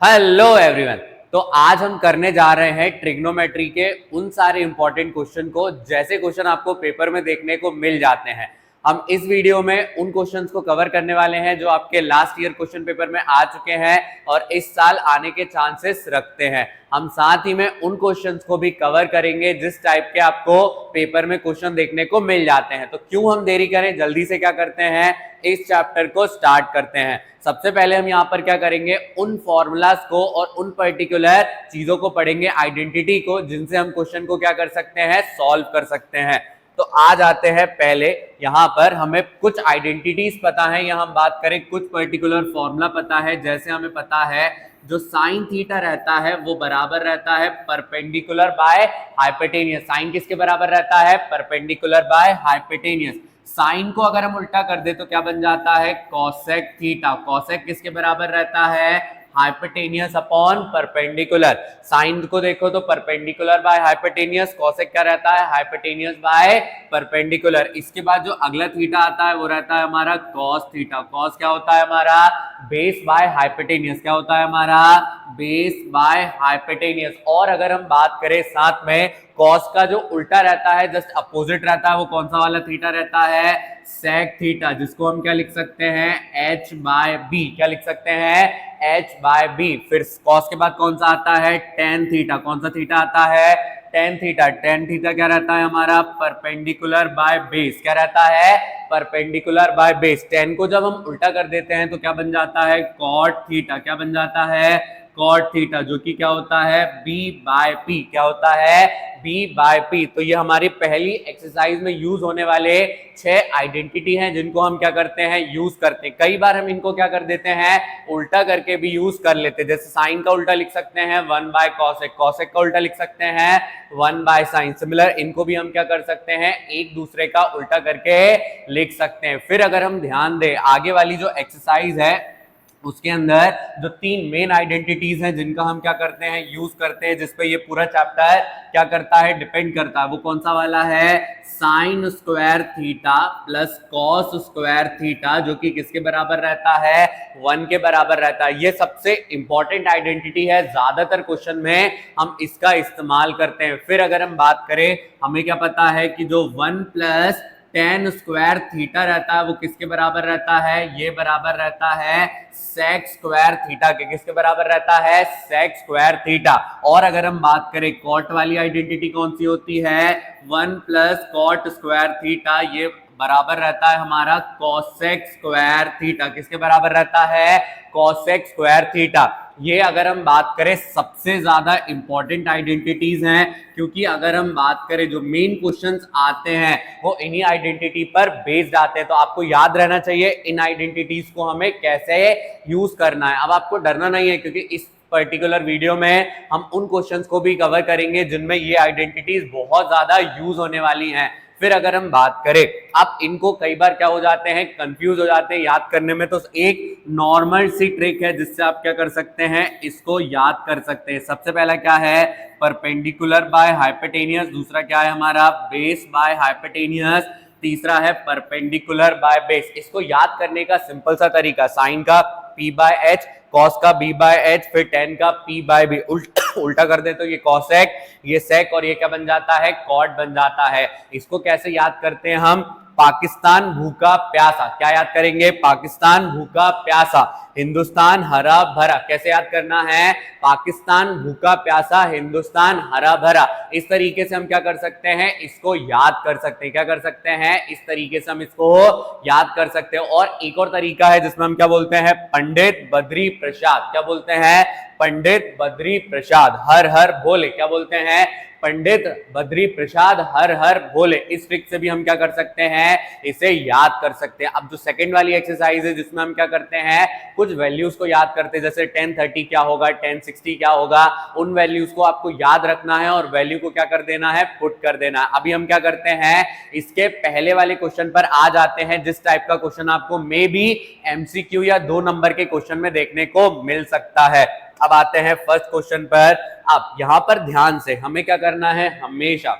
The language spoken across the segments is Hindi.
Hello everyone. तो आज हम करने जा रहे हैं ट्रिग्नोमेट्री के उन सारे इंपॉर्टेंट क्वेश्चन को जैसे क्वेश्चन आपको पेपर में देखने को मिल जाते हैं। हम इस वीडियो में उन क्वेश्चंस को कवर करने वाले हैं जो आपके लास्ट ईयर क्वेश्चन पेपर में आ चुके हैं और इस साल आने के चांसेस रखते हैं। हम साथ ही में उन क्वेश्चंस को भी कवर करेंगे जिस टाइप के आपको पेपर में क्वेश्चन देखने को मिल जाते हैं। तो क्यों हम देरी करें, जल्दी से क्या करते हैं, इस चैप्टर को स्टार्ट करते हैं। सबसे पहले हम यहाँ पर क्या करेंगे, उन फॉर्मूलाज को और उन पर्टिकुलर चीजों को पढ़ेंगे, आइडेंटिटी को, जिनसे हम क्वेश्चन को क्या कर सकते हैं, सॉल्व कर सकते हैं। तो आ जाते हैं पहले यहाँ पर हमें कुछ आइडेंटिटीज पता है या हम बात करें कुछ पर्टिकुलर फॉर्मूला पता है। जैसे हमें पता है जो साइन थीटा रहता है वो बराबर रहता है परपेंडिकुलर बाय हाइपोटेनियस। साइन किसके बराबर रहता है, परपेंडिकुलर बाय हाइपोटेनियस। साइन को अगर हम उल्टा कर दे तो क्या बन जाता है, कॉसेक थीटा। कॉसेक किसके बराबर रहता है, हाइपोटेनियस अपॉन परपेंडिकुलर। साइन को देखो तो परपेंडिकुलर बाय हाइपोटेनियस, कॉसेक क्या रहता है, हाइपोटेनियस बाय परपेंडिकुलर। इसके बाद जो अगला थीटा आता है वो रहता है हमारा कॉस थीटा। कॉस क्या होता है हमारा, बेस बाय हाइपोटेनियस। क्या होता है हमारा, बेस बाय हाइपोटेनियस। और अगर हम बात करें साथ में कॉस का जो उल्टा रहता है, जस्ट अपोजिट रहता है, वो कौन सा वाला थीटा रहता है, सेक थीटा, जिसको हम क्या लिख सकते हैं, एच बाय बी। क्या लिख सकते हैं, एच बाय बी। फिर कॉस के बाद कौन सा आता है, टेन थीटा। कौन सा थीटा आता है, टेन थीटा। टेन थीटा क्या रहता है हमारा, परपेंडिकुलर बाय बेस। क्या रहता है, परपेंडिकुलर बाय बेस। टेन को जब हम उल्टा कर देते हैं तो क्या बन जाता है, कॉट थीटा। क्या बन जाता है, कॉट थीटा, जो कि क्या होता है, बी बाय पी। क्या होता है, बी बाय पी। तो ये हमारी पहली एक्सरसाइज में यूज होने वाले 6 आइडेंटिटी हैं जिनको हम क्या करते हैं, यूज करते हैं। कई बार हम इनको क्या कर देते हैं, उल्टा करके भी यूज कर लेते हैं। जैसे साइन का उल्टा लिख सकते हैं 1 बाय कॉसेक, कॉसेक का उल्टा लिख सकते हैं 1 बाय साइन। सिमिलर इनको भी हम क्या कर सकते हैं, एक दूसरे का उल्टा करके लिख सकते हैं। फिर अगर हम ध्यान दें आगे वाली जो एक्सरसाइज है उसके अंदर जो 3 मेन आइडेंटिटीज हैं जिनका हम क्या करते हैं, यूज करते हैं, जिसपे ये पूरा चैप्टर क्या करता है, डिपेंड करता है। वो कौन सा वाला है, sine square theta plus cos square theta, जो कि किसके बराबर रहता है, 1 के बराबर रहता है। ये सबसे इंपॉर्टेंट आइडेंटिटी है, ज्यादातर क्वेश्चन में हम इसका इस्तेमाल करते हैं। फिर अगर हम बात करें, हमें क्या पता है कि जो 1 प्लस टेन स्क्वायर थीटा रहता है वो किसके बराबर रहता है, ये बराबर रहता है सेक स्क्वायर थीटा के। किसके बराबर रहता है, सेक स्क्वायर थीटा। और अगर हम बात करें कॉट वाली आइडेंटिटी कौन सी होती है, 1 प्लस कॉट स्क्वायर थीटा, ये बराबर रहता है हमारा कॉसेक स्क्वायर थीटा। किसके बराबर रहता है, कॉसेक स्क्वायर थीटा। ये अगर हम बात करें सबसे ज्यादा इंपॉर्टेंट आइडेंटिटीज हैं, क्योंकि अगर हम बात करें जो मेन क्वेश्चंस आते हैं वो इन्हीं आइडेंटिटी पर बेस्ड आते हैं। तो आपको याद रहना चाहिए इन आइडेंटिटीज को हमें कैसे यूज करना है। अब आपको डरना नहीं है, क्योंकि इस पर्टिकुलर वीडियो में हम उन क्वेश्चंस को भी कवर करेंगे जिनमें ये आइडेंटिटीज बहुत ज्यादा यूज होने वाली हैं। फिर अगर हम बात करें, अब इनको कई बार क्या हो जाते हैं, कंफ्यूज हो जाते हैं याद करने में। तो एक नॉर्मल सी ट्रिक है जिससे आप क्या कर सकते हैं, इसको याद कर सकते हैं। सबसे पहला क्या है, परपेंडिकुलर बाय हाइपोटेनियस। दूसरा क्या है हमारा, बेस बाय हाइपोटेनियस। तीसरा है परपेंडिकुलर बाय बेस। इसको याद करने का सिंपल सा तरीका, साइन का P बाय एच, कॉस का B बाय एच, फिर टेन का P बाय बी। उल्टा कर दे तो ये कॉसेक, ये सेक, और ये क्या बन जाता है, कॉट बन जाता है। इसको कैसे याद करते हैं हम, पाकिस्तान भूखा प्यासा। क्या याद करेंगे, पाकिस्तान भूखा प्यासा। हिंदुस्तान हरा भरा। कैसे याद करना है, पाकिस्तान भूखा प्यासा, हिंदुस्तान हरा भरा। इस तरीके से हम क्या कर सकते हैं, इसको याद कर सकते हैं। क्या कर सकते हैं, इस तरीके से हम इसको याद कर सकते हैं। और एक और तरीका है जिसमें हम क्या बोलते हैं, पंडित बद्री प्रसाद। क्या बोलते हैं, पंडित बद्री प्रसाद, हर हर भोले। क्या बोलते हैं, पंडित बद्री प्रसाद, हर हर भोले। इस ट्रिक से भी हम क्या कर सकते हैं, इसे याद कर सकते हैं। अब जो सेकंड वाली एक्सरसाइज है जिसमें हम क्या करते हैं, कुछ वैल्यूज को याद करते हैं। जैसे 1030 क्या होगा, 1060 क्या होगा, उन वैल्यूज को आपको याद रखना है और वैल्यू को क्या कर देना है, पुट कर देना है। अभी हम क्या करते हैं, इसके पहले वाले क्वेश्चन पर आ जाते हैं, जिस टाइप का क्वेश्चन आपको मे बी एमसीक्यू या 2 नंबर के क्वेश्चन में देखने को मिल सकता है। अब आते हैं फर्स्ट क्वेश्चन पर। अब यहां पर ध्यान से हमें क्या करना है, हमेशा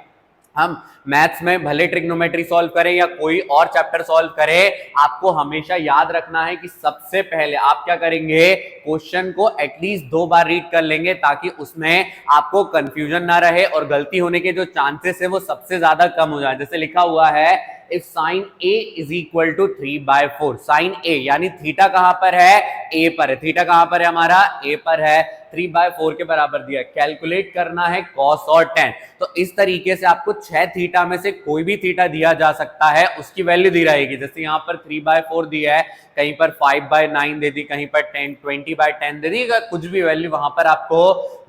हम मैथ्स में भले ट्रिग्नोमेट्री सॉल्व करें या कोई और चैप्टर सॉल्व करें, आपको हमेशा याद रखना है कि सबसे पहले आप क्या करेंगे, क्वेश्चन को एटलीस्ट 2 बार रीड कर लेंगे ताकि उसमें आपको कंफ्यूजन ना रहे और गलती होने के जो चांसेस है वो सबसे ज्यादा कम हो जाए। जैसे लिखा हुआ है if sine a is equal to 3/4, sine a यानी थीटा कहां पर है, a पर है। थीटा कहां पर है हमारा, a पर है। 3/4 के बराबर दिया, कैलकुलेट करना है cos और tan। तो इस तरीके से आपको 6 थीटा में से कोई भी थीटा दिया जा सकता है, उसकी वैल्यू दी रहेगी। जैसे यहाँ पर 3/4 दिया है, कहीं पर 5/9 दे दी, कहीं पर 20/10 दे दी, कुछ भी वैल्यू वहां पर आपको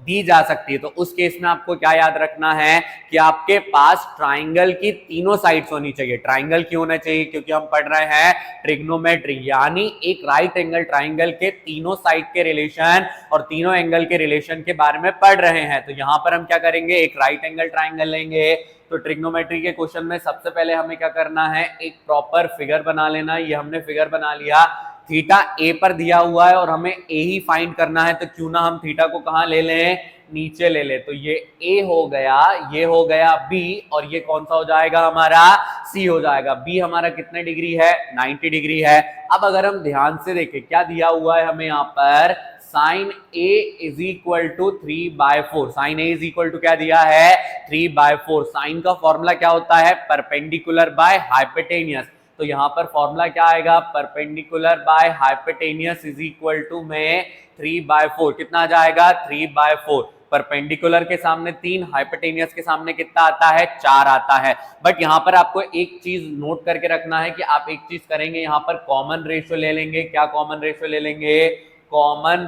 दी जा सकती है। तो उस केस में आपको क्या याद रखना है कि आपके पास ट्राइंगल की तीनों साइड्स होनी चाहिए। ट्राइंगल क्यों होना चाहिए, क्योंकि हम पढ़ रहे हैं ट्रिग्नोमेट्री, यानी एक राइट एंगल ट्राइंगल के तीनों साइड के रिलेशन और तीनों एंगल के रिलेशन के बारे में पढ़ रहे हैं। तो यहां पर हम क्या करेंगे, एक राइट एंगल ट्राइंगल लेंगे। तो ट्रिग्नोमेट्री के क्वेश्चन में सबसे पहले हमें क्या करना है, एक प्रॉपर फिगर बना लेना। ये हमने फिगर बना लिया, थीटा ए पर दिया हुआ है और हमें ए ही फाइंड करना है, तो क्यों ना हम थीटा को कहां ले लें, नीचे ले ले। तो ये ए हो गया, ये हो गया बी, और ये कौन सा हो जाएगा हमारा, सी हो जाएगा। बी हमारा कितने डिग्री है, 90 डिग्री है। अब अगर हम ध्यान से देखें क्या दिया हुआ है हमें यहाँ पर, sine A is equal to 3/4। Sine A is equal to क्या दिया है, 3/4। साइन का फॉर्मूला क्या होता है, परपेंडिकुलर बाय हाइपोटेनियस। तो यहां पर फॉर्मूला क्या आएगा, perpendicular by hypotenuse is equal to में 3/4। कितना आ जाएगा, 3/4। परपेंडिकुलर के सामने 3, हाइपोटेनियस के सामने कितना आता है, 4 आता है। बट यहां पर आपको एक चीज नोट करके रखना है कि आप एक चीज करेंगे, यहां पर कॉमन रेशियो ले लेंगे। क्या कॉमन रेशियो ले लेंगे, कॉमन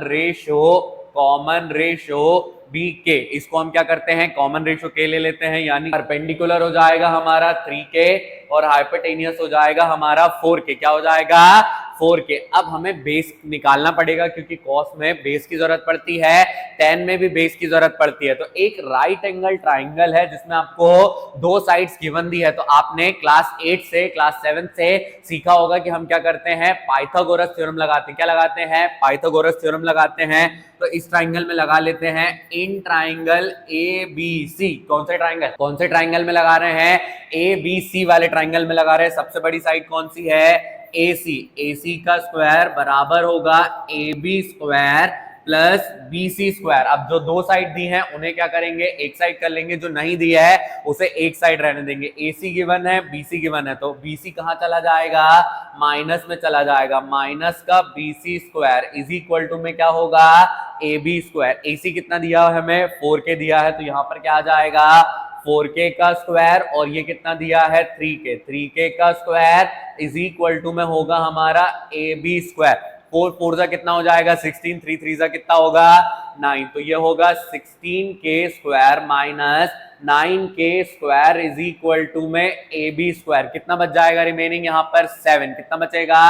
रेशियो बी के। इसको हम क्या करते हैं, कॉमन रेशियो के ले लेते हैं, यानी परपेंडिकुलर हो जाएगा हमारा 3k और हाइपोटेनियस हो जाएगा हमारा 4k। क्या हो जाएगा, 4k। अब हमें बेस निकालना पड़ेगा क्योंकि कॉस में बेस की जरूरत पड़ती है, tan में भी बेस की जरूरत पड़ती है। तो एक राइट एंगल ट्राइंगल है जिसमें आपको 2 साइड्स गिवन दी है। तो आपने क्लास 8 से क्लास 7 से सीखा होगा कि हम क्या करते हैं, पाइथागोरस थ्योरम लगाते हैं। क्या लगाते हैं, पाइथागोरस थ्योरम लगाते हैं। तो इस ट्राइंगल में लगा लेते हैं, in triangle A B C. कौन से ट्राइंगल में लगा रहे हैं, ए बी सी वाले ट्राइंगल में लगा रहे हैं। सबसे बड़ी साइड कौन सी है, AC। AC का स्क्वायर बराबर होगा AB square plus BC square. अब जो 2 साइड दी हैं उन्हें क्या करेंगे, एक साइड कर लेंगे, जो नहीं दिया है उसे एक साइड रहने देंगे। AC गिवन है, BC गिवन है, तो BC कहां चला जाएगा, माइनस में चला जाएगा। माइनस का BC square is equal to में क्या होगा, AB स्क्वायर। AC कितना दिया है हमें, 4k दिया है, तो यहां पर क्या आ जाएगा, 4k का स्क्वायर, और ये कितना दिया है, 3k का स्क्वायर इज इक्वल टू में होगा हमारा AB स्क्वायर। 4 4 जा कितना हो जाएगा, 16, 3 3 जा कितना होगा, 9। तो ये होगा 16k square minus 9k square is equal to में AB स्क्वायर। कितना बच जाएगा रिमेनिंग यहाँ पर, 7। कितना बचेगा,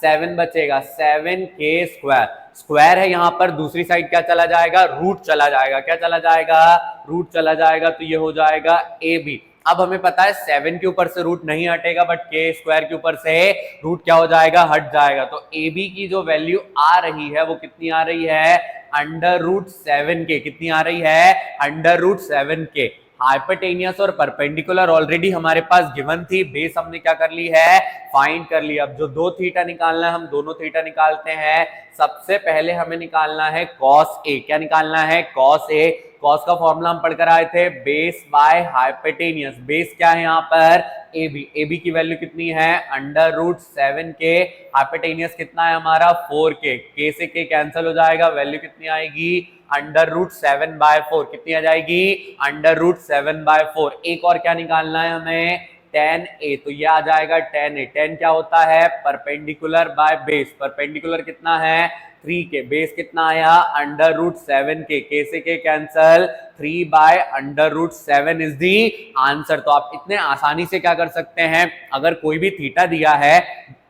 7 बचेगा। 7k स्क्वायर, स्क्वायर है यहाँ पर, दूसरी साइड क्या चला जाएगा, रूट चला जाएगा। क्या चला जाएगा, रूट चला जाएगा। तो ये हो जाएगा AB। अब हमें पता है 7 के ऊपर से रूट नहीं हटेगा, बट k स्क्वायर के ऊपर से रूट क्या हो जाएगा, हट जाएगा। तो AB की जो वैल्यू आ रही है वो कितनी आ रही है, √7k। कितनी आ रही है, √7k। हाइपोटेनियस और परपेंडिकुलर ऑलरेडी हमारे पास गिवन थी, बेस हमने क्या कर ली है, फाइंड कर लिया। अब जो 2 थीटा निकालना है, हम दोनों थीटा निकालते हैं। सबसे पहले हमें निकालना है cos A। क्या निकालना है, cos A। cos का फॉर्मूला हम पढ़कर आए थे, बेस बाय हाइपोटेनियस। बेस क्या है यहाँ पर, AB। AB की वैल्यू कितनी है, √7k। हाइपोटेनियस कितना है हमारा, 4k। k से k कैंसिल हो जाएगा, वैल्यू कितनी आएगी, √7/4। कितनी आ जाएगी, √7/4। एक और क्या निकालना है हमें, tan A। तो ये आ जाएगा tan A। tan क्या होता है, परपेंडिकुलर बाय बेस। परपेंडिकुलर कितना है, 3k। बेस कितना आया, √7k। k से k cancel, 3/√7 is the answer. तो आप इतने आसानी से क्या कर सकते हैं, अगर कोई भी थीटा दिया है,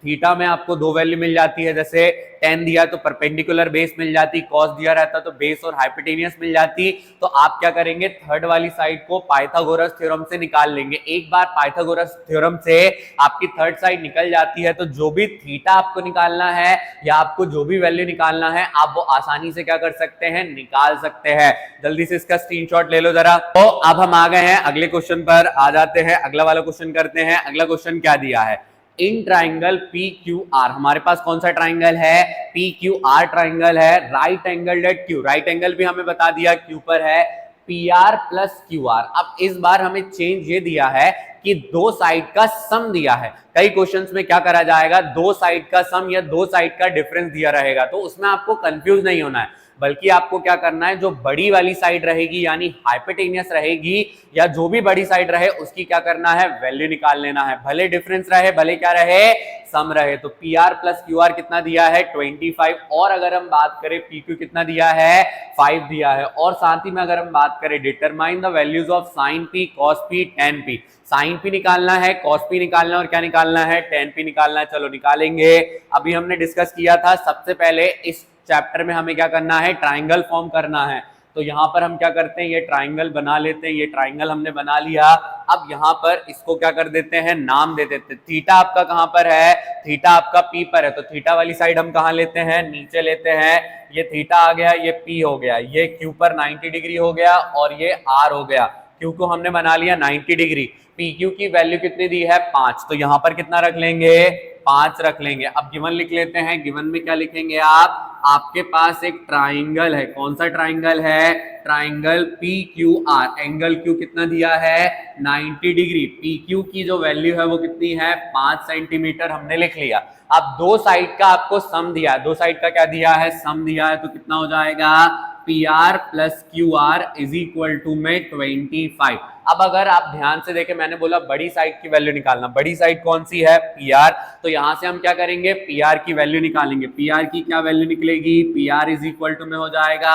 थीटा में आपको दो वैल्यू मिल जाती है, जैसे tan दिया तो परपेंडिकुलर बेस मिल जाती, कॉस दिया रहता तो बेस और हाइपोटेनियस मिल जाती। तो आप क्या करेंगे, थर्ड वाली साइड को पाइथागोरस थ्योरम से निकाल लेंगे। एक बार पाइथागोरस थ्योरम से आपकी थर्ड साइड निकल जाती है तो जो भी थीटा आपको निकालना है या आपको जो भी वैल्यू निकालना है आप वो आसानी से क्या कर सकते हैं, निकाल सकते हैं। जल्दी से इसका स्क्रीनशॉट ले लो जरा। तो अब हम आ गए हैं अगले क्वेश्चन पर, आ जाते हैं, अगला वाला क्वेश्चन करते हैं। अगला क्वेश्चन क्या दिया है, in triangle P Q R, हमारे पास कौन सा ट्राइंगल है, पी क्यू आर ट्राइंगल है, right angle at Q, right angle भी हमें बता दिया क्यू पर है, P R plus Q R. अब इस बार हमें चेंज ये दिया है कि दो साइड का सम दिया है। कई क्वेश्चंस में क्या करा जाएगा, दो साइड का सम या दो साइड का डिफरेंस दिया रहेगा, तो उसमें आपको कंफ्यूज नहीं होना है, बल्कि आपको क्या करना है, जो बड़ी वाली साइड रहेगी यानी हाइपोटेनियस रहेगी या जो भी बड़ी साइड रहे उसकी क्या करना है, वैल्यू निकाल लेना है, भले डिफरेंस रहे भले क्या रहे, सम रहे। तो P R plus Q are कितना दिया है, 25, और अगर हम बात करें पी क्यू कितना दिया है, 5 दिया है। और साथ ही में अगर हम बात करें determine the values of sine P, cos P, tan P, sine P निकालना है, कॉस पी निकालना है और क्या निकालना है, टेन पी निकालना है। चलो निकालेंगे। अभी हमने डिस्कस किया था सबसे पहले इस चैप्टर में हमें क्या करना है, ट्राइंगल फॉर्म करना है। तो यहां पर हम क्या करते हैं, ये ट्राइंगल बना लेते हैं, ये ट्राइंगल हमने बना लिया। अब यहां पर इसको क्या कर देते हैं, नाम दे देते हैं। थीटा आपका कहां पर है, थीटा आपका पी पर है, तो थीटा वाली साइड हम कहां लेते हैं, नीचे लेते हैं। ये थीटा आ गया, ये पी हो गया, ये क्यू पर 90 डिग्री हो गया और ये आर हो गया। क्यू को हमने बना लिया 90 डिग्री। पी क्यू की वैल्यू कितनी दी है, 5, तो यहां पर कितना रख लेंगे, 5 रख लेंगे। अब गिवन लिख लेते हैं। गिवन में क्या लिखेंगे आप, आपके पास एक ट्राइंगल है, कौन सा ट्राइंगल है, triangle P Q are, angle Q कितना दिया है, 90 डिग्री। पी क्यू की जो वैल्यू है वो कितनी है, 5 सेंटीमीटर, हमने लिख लिया। अब दो साइड का आपको सम दिया है, दो साइड का क्या दिया है, सम दिया है, तो कितना हो जाएगा, P R plus Q R is equal to में 25। अब अगर आप ध्यान से देखें, मैंने बोला बड़ी साइड की वैल्यू निकालना, बड़ी साइड कौन सी है, पी आर, तो यहां से हम क्या करेंगे, पी आर की वैल्यू निकालेंगे। पी आर की क्या वैल्यू निकलेगी, P R is equal to में हो जाएगा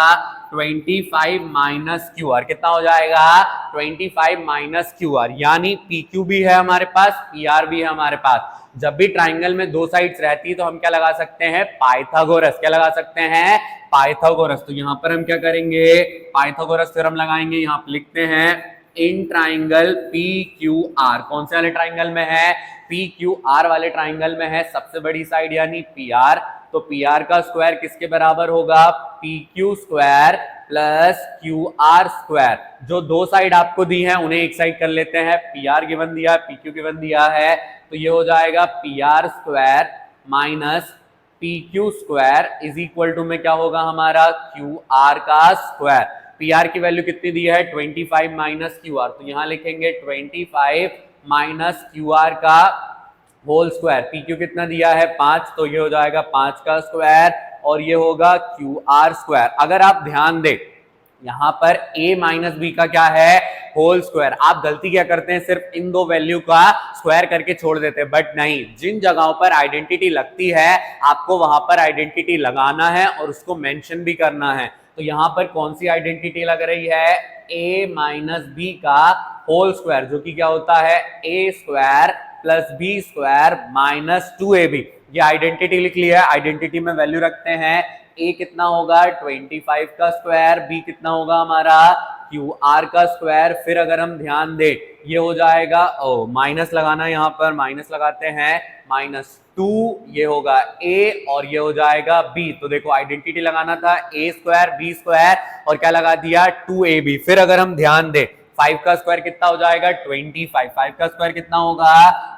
25 माइनस क्यू आर, कितना हो जाएगा, 25 माइनस क्यू आर, यानी पी क्यू भी है हमारे पास, पी आर भी है हमारे पास। जब भी ट्राइंगल में दो साइड्स रहती है तो हम क्या लगा सकते हैं, पाइथागोरस, क्या लगा सकते हैं, पाइथागोरस। तो यहां पर हम क्या करेंगे, पाइथागोरस थ्योरम लगाएंगे। यहां पर लिखते हैं इन ट्राइंगल पी क्यू आर, कौन से वाले ट्राइंगल में है, पी क्यू आर वाले ट्राइंगल में है, सबसे बड़ी साइड यानी पी आर। तो पी आर का स्क्वायर किसके बराबर होगा, P Q square plus Q R square. जो दो साइड आपको दी है उन्हें एक साइड कर लेते हैं, पी आर गिवन दिया है, पी क्यू गिवन दिया है, तो ये हो जाएगा P R square minus P Q square is equal to में क्या होगा हमारा, क्यू आर का स्क्वायर। पी आर की वैल्यू कितनी दी है, 25 माइनस क्यू आर, तो यहां लिखेंगे 25 माइनस क्यू आर का होल स्क्वायर। पी क्यू कितना दिया है, 5, तो ये हो जाएगा 5 का स्क्वायर और ये होगा क्यू आर स्क्वायर। अगर आप ध्यान दें यहां पर a माइनस बी का क्या है, होल स्क्वायर। आप गलती क्या करते हैं, सिर्फ इन दो वैल्यू का स्क्वायर करके छोड़ देते हैं, बट नहीं, जिन जगहों पर आइडेंटिटी लगती है आपको वहां पर आइडेंटिटी लगाना है और उसको मेंशन भी करना है। तो यहां पर कौन सी आइडेंटिटी लग रही है, a माइनस बी का होल स्क्वायर, जो कि क्या होता है, a square plus B square minus 2ab। ये आइडेंटिटी लिख लिया है। आइडेंटिटी में वैल्यू रखते हैं, a कितना होगा 25 का स्क्वायर, b कितना होगा हमारा क्यू आर का स्क्वायर। फिर अगर हम ध्यान दें ये हो जाएगा, माइनस लगाना, यहाँ पर माइनस लगाते हैं, -2, ये होगा a और ये हो जाएगा b। तो देखो आइडेंटिटी लगाना था a स्क्वायर b स्क्वायर और क्या लगा दिया 2ab। फिर अगर हम ध्यान दें 5 का स्क्वायर कितना हो जाएगा 25, 5 का स्क्वायर कितना होगा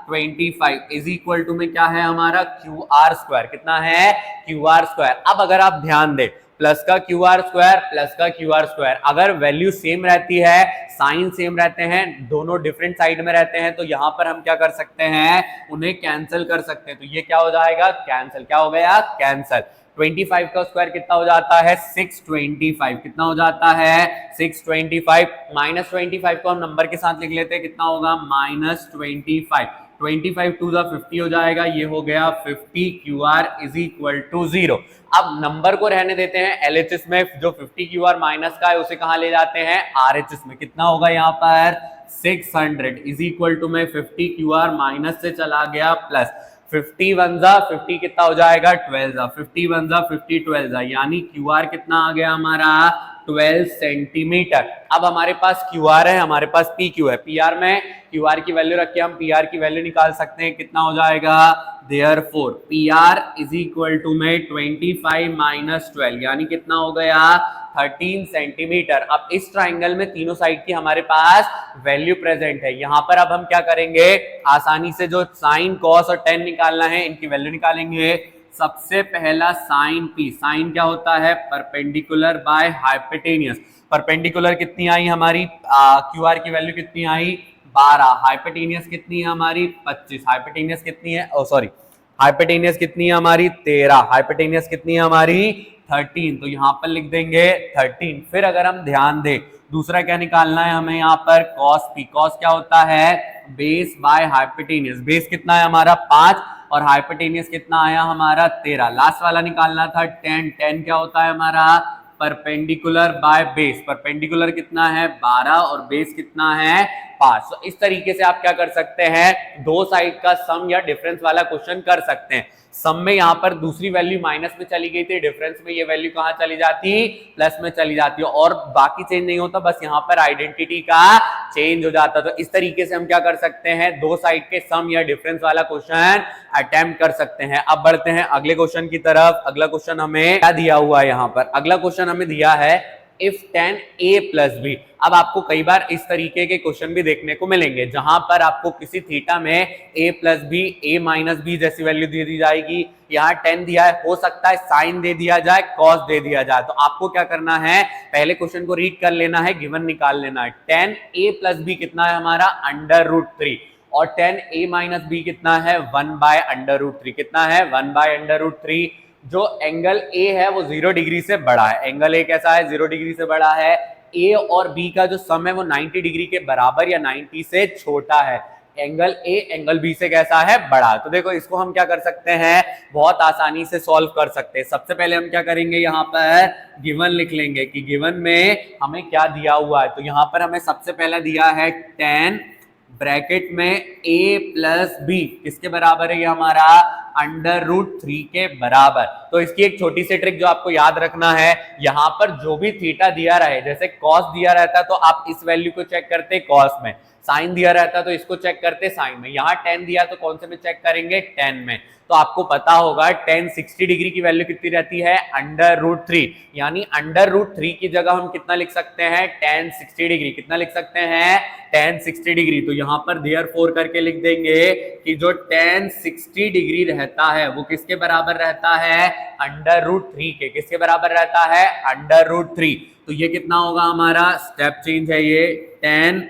25 इज इक्वल टू में क्या है हमारा क्यू आर स्क्वायर, कितना है क्यू आर स्क्वायर। अब अगर आप ध्यान दें प्लस का क्यू आर स्क्वायर प्लस का क्यू आर स्क्वायर, अगर वैल्यू सेम रहती है, साइन सेम रहते हैं, दोनों डिफरेंट साइड में रहते हैं, तो यहां पर हम क्या कर सकते हैं, उन्हें कैंसिल कर सकते हैं। तो ये क्या हो जाएगा, कैंसिल, क्या हो गया कैंसिल। 25 का स्क्वायर कितना हो जाता है 625, कितना हो जाता है 625, -25 को हम नंबर के साथ लिख लेते हैं, कितना होगा -25, 25 टू द 50 हो जाएगा, ये हो गया 50 Q R is equal to 0। अब नंबर को रहने देते हैं एलएचएस में, जो 50 क्यू आर माइनस का है उसे कहां ले जाते हैं आरएचएस में, कितना होगा यहाँ पर 600 इज इक्वल टू में 50 क्यू आर माइनस से चला गया प्लस, 50 वन जा 50 कितना हो जाएगा 12 जा 50 वन जा 50 12 जा, यानी क्यू आर कितना आ गया हमारा 12 सेंटीमीटर। अब हमारे पास क्यू आर है, हमारे पास पी क्यू है, पी आर में क्यू आर की वैल्यू रख के हम पी आर की वैल्यू निकाल सकते हैं, कितना हो जाएगा therefore P R is equal to में 25 माइनस 12 यानी कितना हो गया 13 सेंटीमीटर। अब इस ट्राइंगल में तीनों साइड की हमारे पास वैल्यू प्रेजेंट है। यहां पर अब हम क्या करेंगे, आसानी से जो साइन कॉस और टेन निकालना है इनकी वैल्यू निकालेंगे। सबसे पहला साइन पी, साइन क्या होता है परपेंडिकुलर बाय हाइपोटेनियस। परपेंडिकुलर कितनी आई हमारी क्यू आर की वैल्यू कितनी आई 12, हाइपोटेनियस कितनी है हमारी 25, हाइपोटेनियस कितनी है सॉरी हाइपोटेनियस कितनी है हमारी 13, हाइपोटेनियस कितनी है हमारी 13, तो यहां पर लिख देंगे 13। फिर अगर हम ध्यान दें दूसरा क्या निकालना है हमें यहाँ पर कॉस पी, कॉस क्या होता है बेस बाय हाइपोटेनियस, बेस कितना है हमारा 5 और हाइपोटेनियस कितना आया हमारा 13। लास्ट वाला निकालना था 10, 10 क्या होता है हमारा परपेंडिकुलर बाय बेस, परपेंडिकुलर कितना है 12 और बेस कितना है 5। तो इस तरीके से आप क्या कर सकते हैं दो साइड का सम या डिफरेंस वाला क्वेश्चन कर सकते हैं। सम में यहाँ पर दूसरी वैल्यू माइनस में चली गई थी, डिफरेंस में ये वैल्यू कहाँ चली जाती प्लस में चली जाती है, और बाकी चेंज नहीं होता, बस यहाँ पर आइडेंटिटी का चेंज हो जाता। तो इस तरीके से हम क्या कर सकते हैं दो साइड के सम या डिफरेंस वाला क्वेश्चन अटेम्प्ट कर सकते हैं। अब बढ़ते हैं अगले क्वेश्चन की तरफ। अगला क्वेश्चन हमें क्या दिया हुआ है यहाँ पर, अगला क्वेश्चन हमें दिया है if tan a plus B. अब आपको कई बार इस तरीके के क्वेश्चन भी देखने को मिलेंगे जहां पर आपको किसी थीटा में a plus B a minus B जैसी वैल्यू दे दी जाएगी। यहाँ tan दिया है, हो सकता है साइन दे दिया जाए, cos दे दिया जाए। तो आपको क्या करना है पहले क्वेश्चन को रीड कर लेना है, गिवन निकाल लेना है। tan a प्लस बी कितना है हमारा √3 और tan a माइनस बी कितना है 1/√3, कितना है 1/√3। जो एंगल ए है वो 0 डिग्री से बड़ा है, एंगल ए कैसा है 0 डिग्री से बड़ा है। ए और बी का जो सम है वो 90 डिग्री के बराबर या 90 से छोटा है। एंगल ए एंगल बी से कैसा है बड़ा। तो देखो इसको हम क्या कर सकते हैं बहुत आसानी से सॉल्व कर सकते हैं। सबसे पहले हम क्या करेंगे यहाँ पर गिवन लिख लेंगे कि गिवन में हमें क्या दिया हुआ है। तो यहाँ पर हमें सबसे पहला दिया है tan ब्रैकेट में a प्लस बी किसके बराबर है ये हमारा √3 के बराबर। तो इसकी एक छोटी सी ट्रिक जो आपको याद रखना है, यहां पर जो भी थीटा दिया रहे, जैसे कॉस दिया रहता है तो आप इस वैल्यू को चेक करते कॉस में, साइन दिया रहता है तो इसको चेक करते साइन में, यहाँ tan दिया तो कौन से में चेक करेंगे tan में। तो आपको पता होगा tan 60 डिग्री की वैल्यू कितनी रहती है √3, यानी √3 की जगह हम कितना लिख सकते हैं tan 60 डिग्री, कितना लिख सकते हैं tan 60 डिग्री। तो यहाँ पर देयरफॉर करके लिख देंगे कि जो tan 60 डिग्री रहता है वो किसके बराबर रहता है √3 के, किसके बराबर रहता है √3। तो ये कितना होगा हमारा स्टेप चेंज है ये tan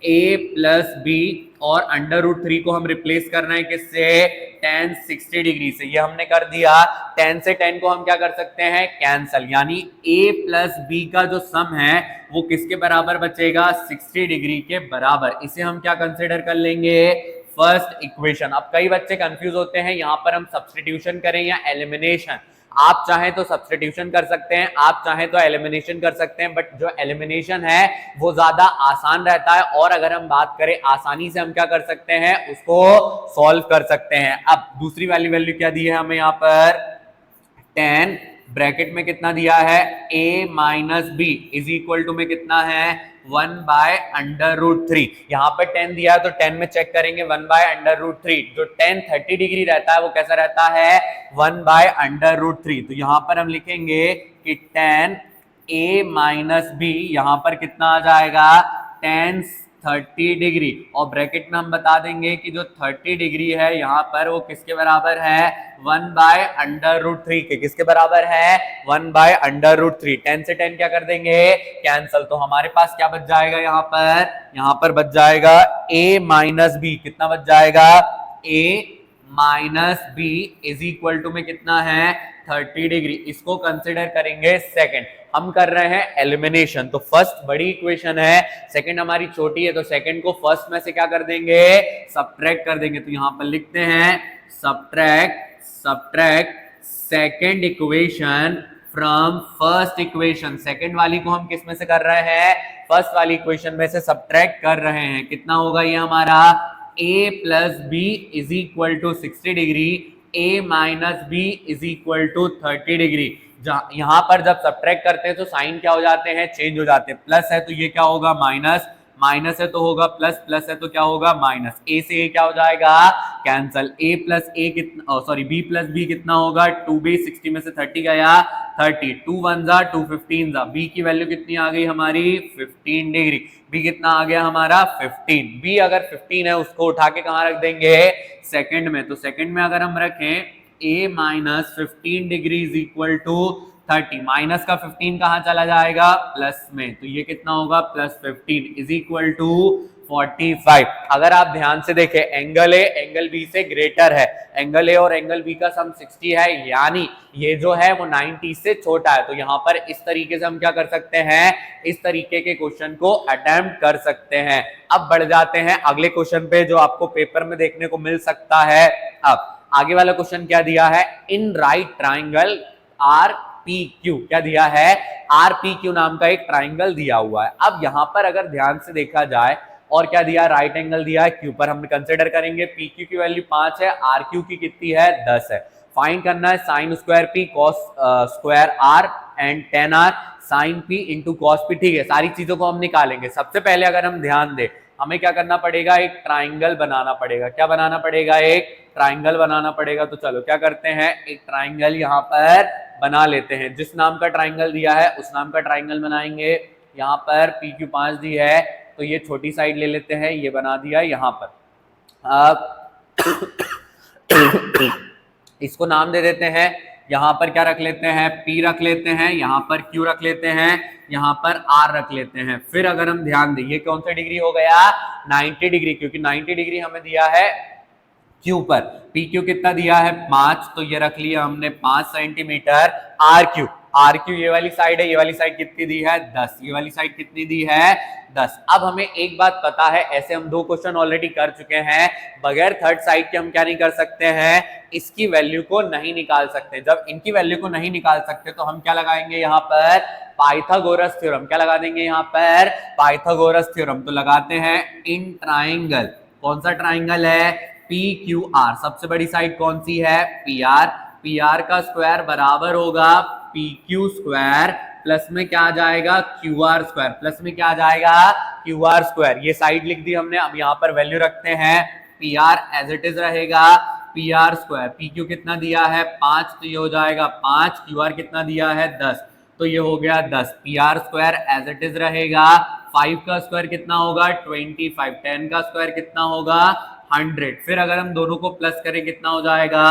a प्लस बी और √3 को हम रिप्लेस कर रहे हैं किससे tan 60 डिग्री से, ये हमने कर दिया। tan से tan को हम क्या कर सकते हैं कैंसल, यानी a प्लस बी का जो सम है वो किसके बराबर बचेगा 60 डिग्री के बराबर। इसे हम क्या कंसिडर कर लेंगे फर्स्ट इक्वेशन। अब कई बच्चे कंफ्यूज होते हैं यहाँ पर हम सब्स्टिट्यूशन करें या एलिमिनेशन। आप चाहें तो सब्स्टिट्यूशन कर सकते हैं, आप चाहें तो एलिमिनेशन कर सकते हैं, बट जो एलिमिनेशन है वो ज्यादा आसान रहता है। और अगर हम बात करें आसानी से हम क्या कर सकते हैं उसको सॉल्व कर सकते हैं। अब दूसरी वाली वैल्यू क्या दी है हमें यहाँ पर tan ब्रैकेट में कितना दिया है a minus B is equal to में कितना है 1/√3। यहाँ पर tan दिया है तो tan में चेक करेंगे 1/√3। जो tan 30 डिग्री रहता है वो कैसा रहता है 1/√3। तो यहाँ पर हम लिखेंगे कि tan a माइनस बी यहाँ पर कितना आ जाएगा tan 30 डिग्री, और ब्रैकेट में हम बता देंगे कि जो 30 डिग्री है यहाँ पर वो किसके बराबर है 1/√3 के, किसके बराबर है 1/√3। tan से tan क्या कर देंगे कैंसल, तो हमारे पास क्या बच जाएगा यहाँ पर बच जाएगा a माइनस बी, कितना बच जाएगा a minus B is equal to में कितना है 30 डिग्री। इसको कंसिडर करेंगे सेकंड, हम कर रहे हैं एलिमिनेशन। तो फर्स्ट बड़ी इक्वेशन है, सेकंड हमारी छोटी है, तो सेकंड को फर्स्ट में से क्या कर देंगे सब्ट्रैक्ट कर देंगे। तो यहां पर लिखते हैं subtract second equation from first equation. Second वाली को हम किस में से कर रहे हैं फर्स्ट वाली इक्वेशन में से सब्ट्रैक्ट कर रहे हैं। कितना होगा ये हमारा a plus B is equal to 60 degree, a minus B is equal to 30 degree. यहां पर जब सब्ट्रैक्ट करते हैं तो साइन क्या हो जाते हैं, चेंज हो जाते हैं। प्लस है तो ये क्या होगा माइनस, माइनस है तो होगा प्लस, प्लस है तो क्या होगा माइनस। ए से ए क्या हो जाएगा कैंसल। ए प्लस ए कितना, सॉरी बी प्लस बी कितना होगा 2b, 60 में से 30 गया 30, 2 1 जा 2 15 जा। बी की वैल्यू कितनी आ गई हमारी 15 डिग्री। बी कितना आ गया हमारा 15। बी अगर 15 है उसको उठा के कहां रख देंगे सेकंड में। तो सेकंड में अगर हम रखें a minus 15 degree is equal to 30, minus का 15 कहां चला जाएगा प्लस में, तो ये कितना होगा प्लस 15 इज इक्वल टू 45। अगर आप ध्यान से देखें एंगल ए एंगल बी से ग्रेटर है, एंगल ए और एंगल बी का सम 60 है, यानी ये जो है वो 90 से छोटा है। तो यहां पर इस तरीके से हम क्या कर सकते हैं, इस तरीके के क्वेश्चन को अटेम्प्ट कर सकते हैं। अब बढ़ जाते हैं अगले क्वेश्चन पे जो आपको पेपर में देखने को मिल सकता है। अब आगे वाला क्वेश्चन क्या दिया है, in right triangle R P Q, क्या दिया है आर पी क्यू नाम का एक ट्राइंगल दिया हुआ है। अब यहां पर अगर ध्यान से देखा जाए और क्या दिया, राइट एंगल दिया है क्यू पर, हम कंसिडर करेंगे पी क्यू की वैल्यू 5 है, आर क्यू की कितनी है 10 है। फाइंड करना है sine square P cos square R and tan R sine P into cos P. ठीक है, सारी चीजों को हम निकालेंगे। सबसे पहले अगर हम ध्यान दें हमें क्या करना पड़ेगा, एक ट्राइंगल बनाना पड़ेगा। क्या बनाना पड़ेगा, एक ट्राइंगल बनाना पड़ेगा। तो चलो क्या करते हैं, एक ट्राइंगल यहाँ पर बना लेते हैं। जिस नाम का ट्राइंगल दिया है उस नाम का ट्राइंगल बनाएंगे। यहाँ पर पी क्यू 5 दी है तो ये छोटी साइड ले लेते हैं, ये बना दिया यहाँ पर। अब इसको नाम दे देते हैं, यहाँ पर क्या रख लेते हैं P रख लेते हैं, यहाँ पर Q रख लेते हैं, यहाँ पर R रख लेते हैं। फिर अगर हम ध्यान दें ये कौन सा डिग्री हो गया 90 डिग्री, क्योंकि 90 डिग्री हमें दिया है Q पर। PQ कितना दिया है 5, तो ये रख लिया हमने 5 सेंटीमीटर। RQ ये वाली साइड है, ये वाली साइड कितनी दी है 10, ये वाली साइड कितनी दी है 10। अब हमें एक बात पता है, ऐसे हम 2 क्वेश्चन ऑलरेडी कर चुके हैं, बगैर थर्ड साइड के हम क्या नहीं कर सकते हैं, इसकी वैल्यू को नहीं निकाल सकते। जब इनकी वैल्यू को नहीं निकाल सकते तो हम क्या लगाएंगे यहाँ पर पाइथागोरस थ्योरम। क्या लगा देंगे यहाँ पर पाइथागोरस थ्योरम। तो लगाते हैं इन ट्राइंगल, कौन सा ट्राइंगल है पी क्यू आर, सबसे बड़ी साइड कौन सी है पी आर। पी आर का स्क्वायर बराबर होगा पी क्यू स्क्वायर प्लस में क्या आ जाएगा क्यू आर स्क्वायर, प्लस में क्या आ जाएगा क्यू आर स्क्वायर। ये साइड लिख दी हमने। अब यहाँ पर वैल्यू रखते हैं, P R as it is रहेगा P R square, P Q कितना दिया है 5, तो ये हो जाएगा 5, क्यू आर कितना दिया है 10, तो ये हो गया 10। P R square as it is रहेगा, 5 का स्क्वायर कितना होगा 25, 10 का स्क्वायर कितना होगा 100। फिर अगर हम दोनों को प्लस करें कितना हो जाएगा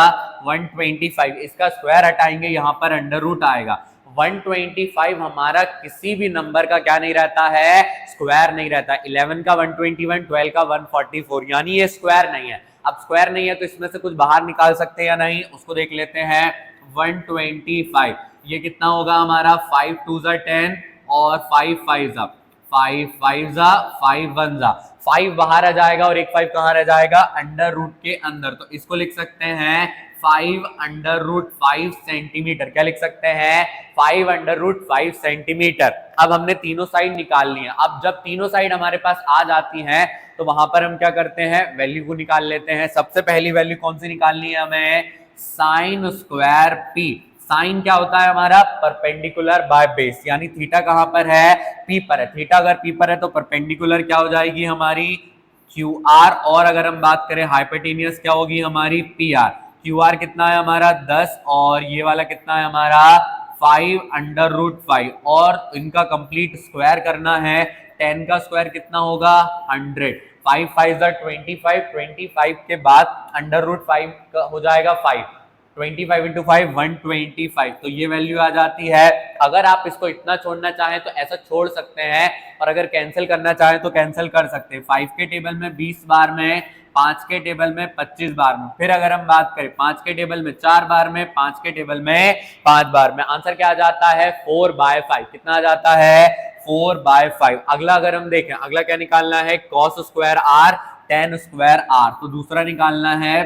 125। इसका स्क्वायर हटाएंगे, यहाँ पर अंडर रूट आएगा। 125 हमारा किसी भी नंबर का क्या नहीं रहता है स्क्वायर नहीं रहता। 11 का 121, 12 का 144, यानी ये स्क्वायर नहीं है। अब स्क्वायर नहीं है तो इसमें से कुछ बाहर निकाल सकते हैं या नहीं, उसको देख लेते हैं। 125 ये कितना होगा हमारा 5 2 जा 10 और 5 5 जा 5 5 जा 5 1 जा 5 बाहर आ जाएगा और एक 5 कहाँ रह जाएगा अंडर रूट के अंदर। तो इसको लिख सकते हैं 5 अंडर रूट 5 सेंटीमीटर। क्या लिख सकते हैं 5 अंडर रूट 5 सेंटीमीटर। अब हमने तीनों साइड निकाल ली है। अब जब तीनों साइड हमारे पास आ जाती हैं तो वहां पर हम क्या करते हैं वैल्यू को निकाल लेते हैं। सबसे पहली वैल्यू कौन सी निकालनी है हमें साइन स्क्वायर पी। साइन क्या होता है हमारा परपेंडिकुलर बाय बेस, यानी थीटा कहां पर है पी पर है। थीटा अगर पी पर है तो परपेंडिकुलर क्या हो जाएगी हमारी क्यू आर, और अगर हम बात करें हाइपोटेनियस क्या होगी हमारी पी आर। क्यू आर कितना है हमारा 10 और ये वाला कितना है हमारा 5 अंडर रूट 5, और इनका कंप्लीट स्क्वायर करना है। 10 का स्क्वायर कितना होगा 100, 5 5 25, 25 के बाद अंडर रूट 5 हो जाएगा 5, 25 इंटू 5 125, तो ये वैल्यू आ जाती है। अगर आप इसको इतना छोड़ना चाहें तो ऐसा छोड़ सकते हैं, और अगर कैंसिल करना चाहें तो कैंसिल कर सकते हैं। 5 के टेबल में 20 बार में, 5 के टेबल में 25 बार में। फिर अगर हम बात करें 5 के टेबल में 4 बार में, 5 के टेबल में 5 बार में, आंसर क्या आ जाता है 4/5। कितना आ जाता है 4/5। अगला अगर हम देखें, अगला क्या निकालना है cos square R tan square R. तो दूसरा निकालना है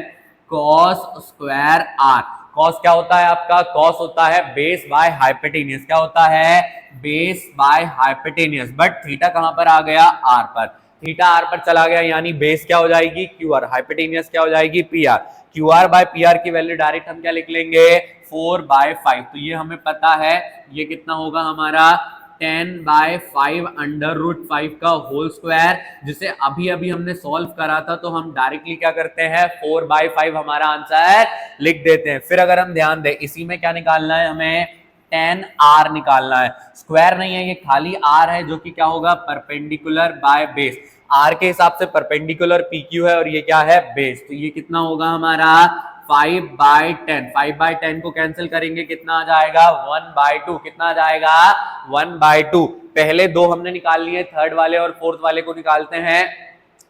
कॉस स्क्वायर आर। कॉस क्या होता है आपका, कॉस होता है बेस बाय हाइपोटेनियस। क्या होता है base by hypotenuse, but theta कहां पर आ गया आर पर। थीटा आर पर चला गया, यानी बेस क्या हो जाएगी क्यू आर, हाइपोटेनियस क्या हो जाएगी P R. Q R by P R की वैल्यू डायरेक्ट हम क्या लिख लेंगे 4/5। तो ये हमें पता है ये कितना होगा हमारा 10/5 √5 का होल स्क्वायर, जिसे अभी अभी हमने सॉल्व करा था। तो हम डायरेक्टली क्या करते हैं 4/5 हमारा आंसर लिख देते हैं। फिर अगर हम ध्यान दें इसी में क्या निकालना है हमें 10r निकालना है, स्क्वायर नहीं है ये खाली r है, जो कि क्या होगा परपेंडिकुलर बाय बेस। r के हिसाब से परपेंडिकुलर PQ है और ये क्या है बेस। तो ये कितना होगा हमारा 5/10। 5/10 को कैंसिल करेंगे कितना आ जाएगा 1/2। कितना आ जाएगा 1/2। पहले दो हमने निकाल लिए, थर्ड वाले और फोर्थ वाले को निकालते हैं।